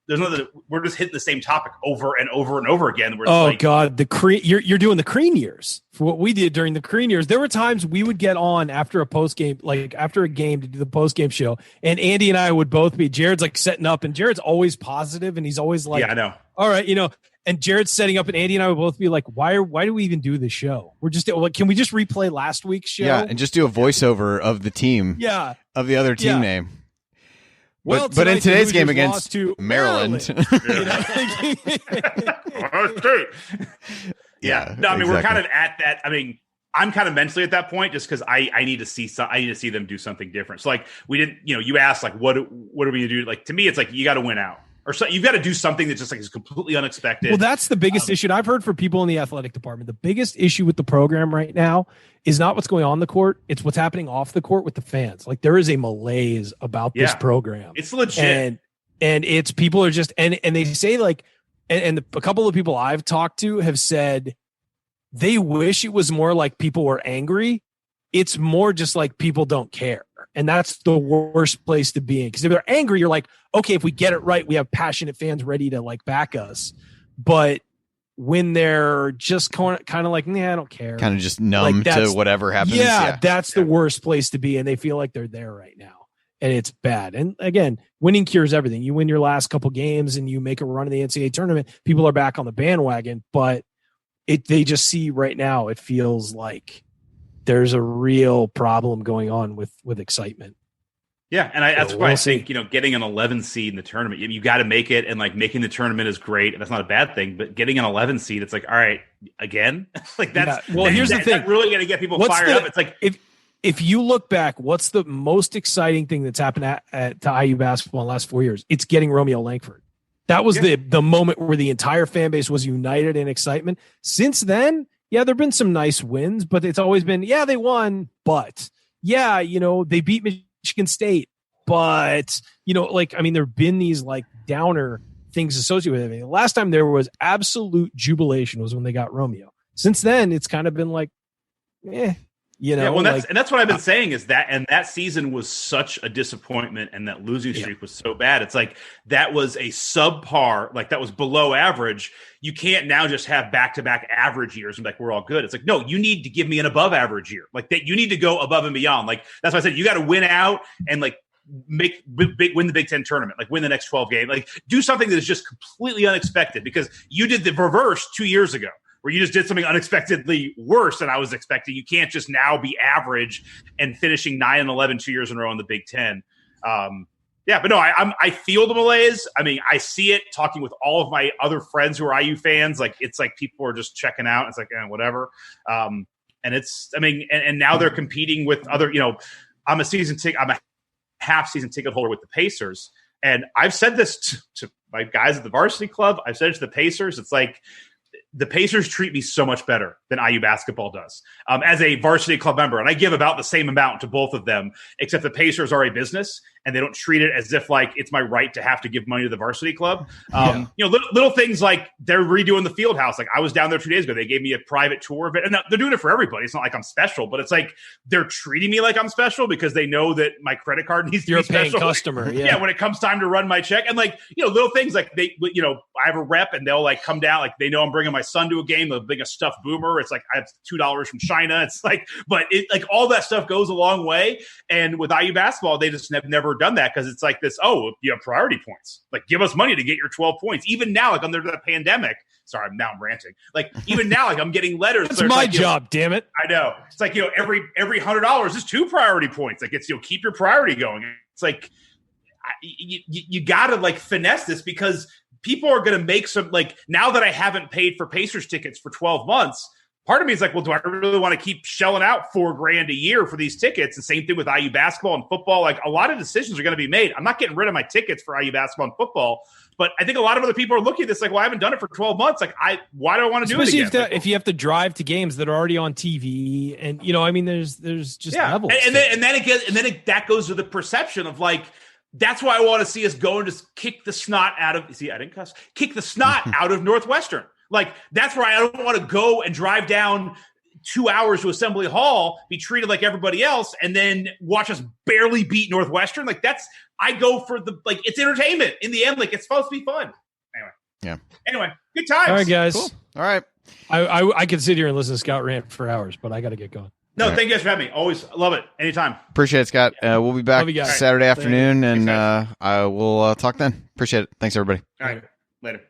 there's nothing. We're just hitting the same topic over and over and over again. God, you're doing the Crean years for what we did during the Crean years. There were times we would get on after a post game, like after a game, to do the post game show, and Andy and I would both be. Jared's like setting up, and Jared's always positive, and he's always like, "Yeah, I know." All right, And Jared's setting up, and Andy and I would both be like, "Why do we even do this show? We're just can we just replay last week's show? Yeah, and just do a voiceover of the team. Yeah, of the other team name." Well, but in today's game against Maryland. Yeah. No, I mean, we're kind of at that. I mean, I'm kind of mentally at that point just because I need to see I need to see them do something different. So like we didn't, you asked like what are we gonna do? Like to me, it's like you got to win out. Or so you've got to do something that just like is completely unexpected. Well, that's the biggest issue. And I've heard from people in the athletic department. The biggest issue with the program right now is not what's going on the court. It's what's happening off the court with the fans. Like there is a malaise about this program. It's legit. And it's people are just, and they say like, and a couple of people I've talked to have said they wish it was more like people were angry. It's more just like people don't care. And that's the worst place to be in. Because if they're angry, you're like, okay, if we get it right, we have passionate fans ready to like back us. But when they're just kind of like, nah, I don't care. Kind of just numb to whatever happens. Yeah, that's the worst place to be. And they feel like they're there right now. And it's bad. And again, winning cures everything. You win your last couple games and you make a run in the NCAA tournament. People are back on the bandwagon. But they just see right now, it feels like there's a real problem going on with excitement. Yeah, and that's why I think getting an 11 seed in the tournament, you got to make it, and like making the tournament is great, and that's not a bad thing. But getting an 11 seed, it's like, all right, again, like that's here's the thing, that's really going to get people fired up. It's like if you look back, what's the most exciting thing that's happened to IU basketball in the last 4 years? It's getting Romeo Langford. That was the moment where the entire fan base was united in excitement. Since then. Yeah, there have been some nice wins, but it's always been, they won, but they beat Michigan State, but there have been these like downer things associated with it. The last time there was absolute jubilation was when they got Romeo. Since then, it's kind of been like, that's what I've been saying is that, and that season was such a disappointment, and that losing streak was so bad. It's like that was a subpar, like that was below average. You can't now just have back-to-back average years and be like, we're all good. It's like, no, you need to give me an above average year. Like that, you need to go above and beyond. Like that's why I said you got to win out and like win the Big Ten tournament, like win the next 12 games, like do something that is just completely unexpected, because you did the reverse 2 years ago, where you just did something unexpectedly worse than I was expecting. You can't just now be average and finishing 9-11 2 years in a row in the Big Ten. But no, I feel the malaise. I mean, I see it talking with all of my other friends who are IU fans. Like, it's like people are just checking out. It's like, whatever. And it's, I mean, and now they're competing with other, I'm a half season ticket holder with the Pacers. And I've said this to my guys at the varsity club. I've said it to the Pacers. It's like, the Pacers treat me so much better than IU basketball does as a varsity club member. And I give about the same amount to both of them, except the Pacers are a business and they don't treat it as if like it's my right to have to give money to the varsity club. Little things like they're redoing the field house. Like I was down there 2 days ago. They gave me a private tour of it, and they're doing it for everybody. It's not like I'm special, but it's like they're treating me like I'm special because they know that my credit card needs to be special. You're a paying customer. Yeah. When it comes time to run my check, and like, little things like I have a rep and they'll like come down. Like they know I'm bringing my son to a game. They'll bring a stuffed boomer. It's like I have $2 from China. It's like, but it like all that stuff goes a long way. And with IU basketball, they just have never done that, because it's like this, you have priority points. Like give us money to get your 12 points. Even now, like under the pandemic. Sorry, now I'm ranting. Like even now, like I'm getting letters. That's my job, damn it. I know. It's like, every $100 is 2 priority points. Like it's, keep your priority going. It's like, you got to like finesse this, because people are going to make some, like, now that I haven't paid for Pacers tickets for 12 months, part of me is like, well, do I really want to keep shelling out $4,000 a year for these tickets? The same thing with IU basketball and football. Like, a lot of decisions are going to be made. I'm not getting rid of my tickets for IU basketball and football, but I think a lot of other people are looking at this like, well, I haven't done it for 12 months. Like, why do I want to do it again? If you have to drive to games that are already on TV, and I mean, there's just levels. And then that goes to the perception of like, that's why I want to see us go and just kick the snot out of. See, I didn't cuss. Kick the snot out of Northwestern. Like, that's why I don't want to go and drive down 2 hours to Assembly Hall, be treated like everybody else, and then watch us barely beat Northwestern. Like, I go for it's entertainment in the end. Like, it's supposed to be fun. Anyway, good times. All right, guys. Cool. All right. I could sit here and listen to Scott rant for hours, but I got to get going. No, thank you guys for having me. Always love it. Anytime. Appreciate it, Scott. We'll be back Saturday afternoon, and Thanks, I will talk then. Appreciate it. Thanks, everybody. All right. Later.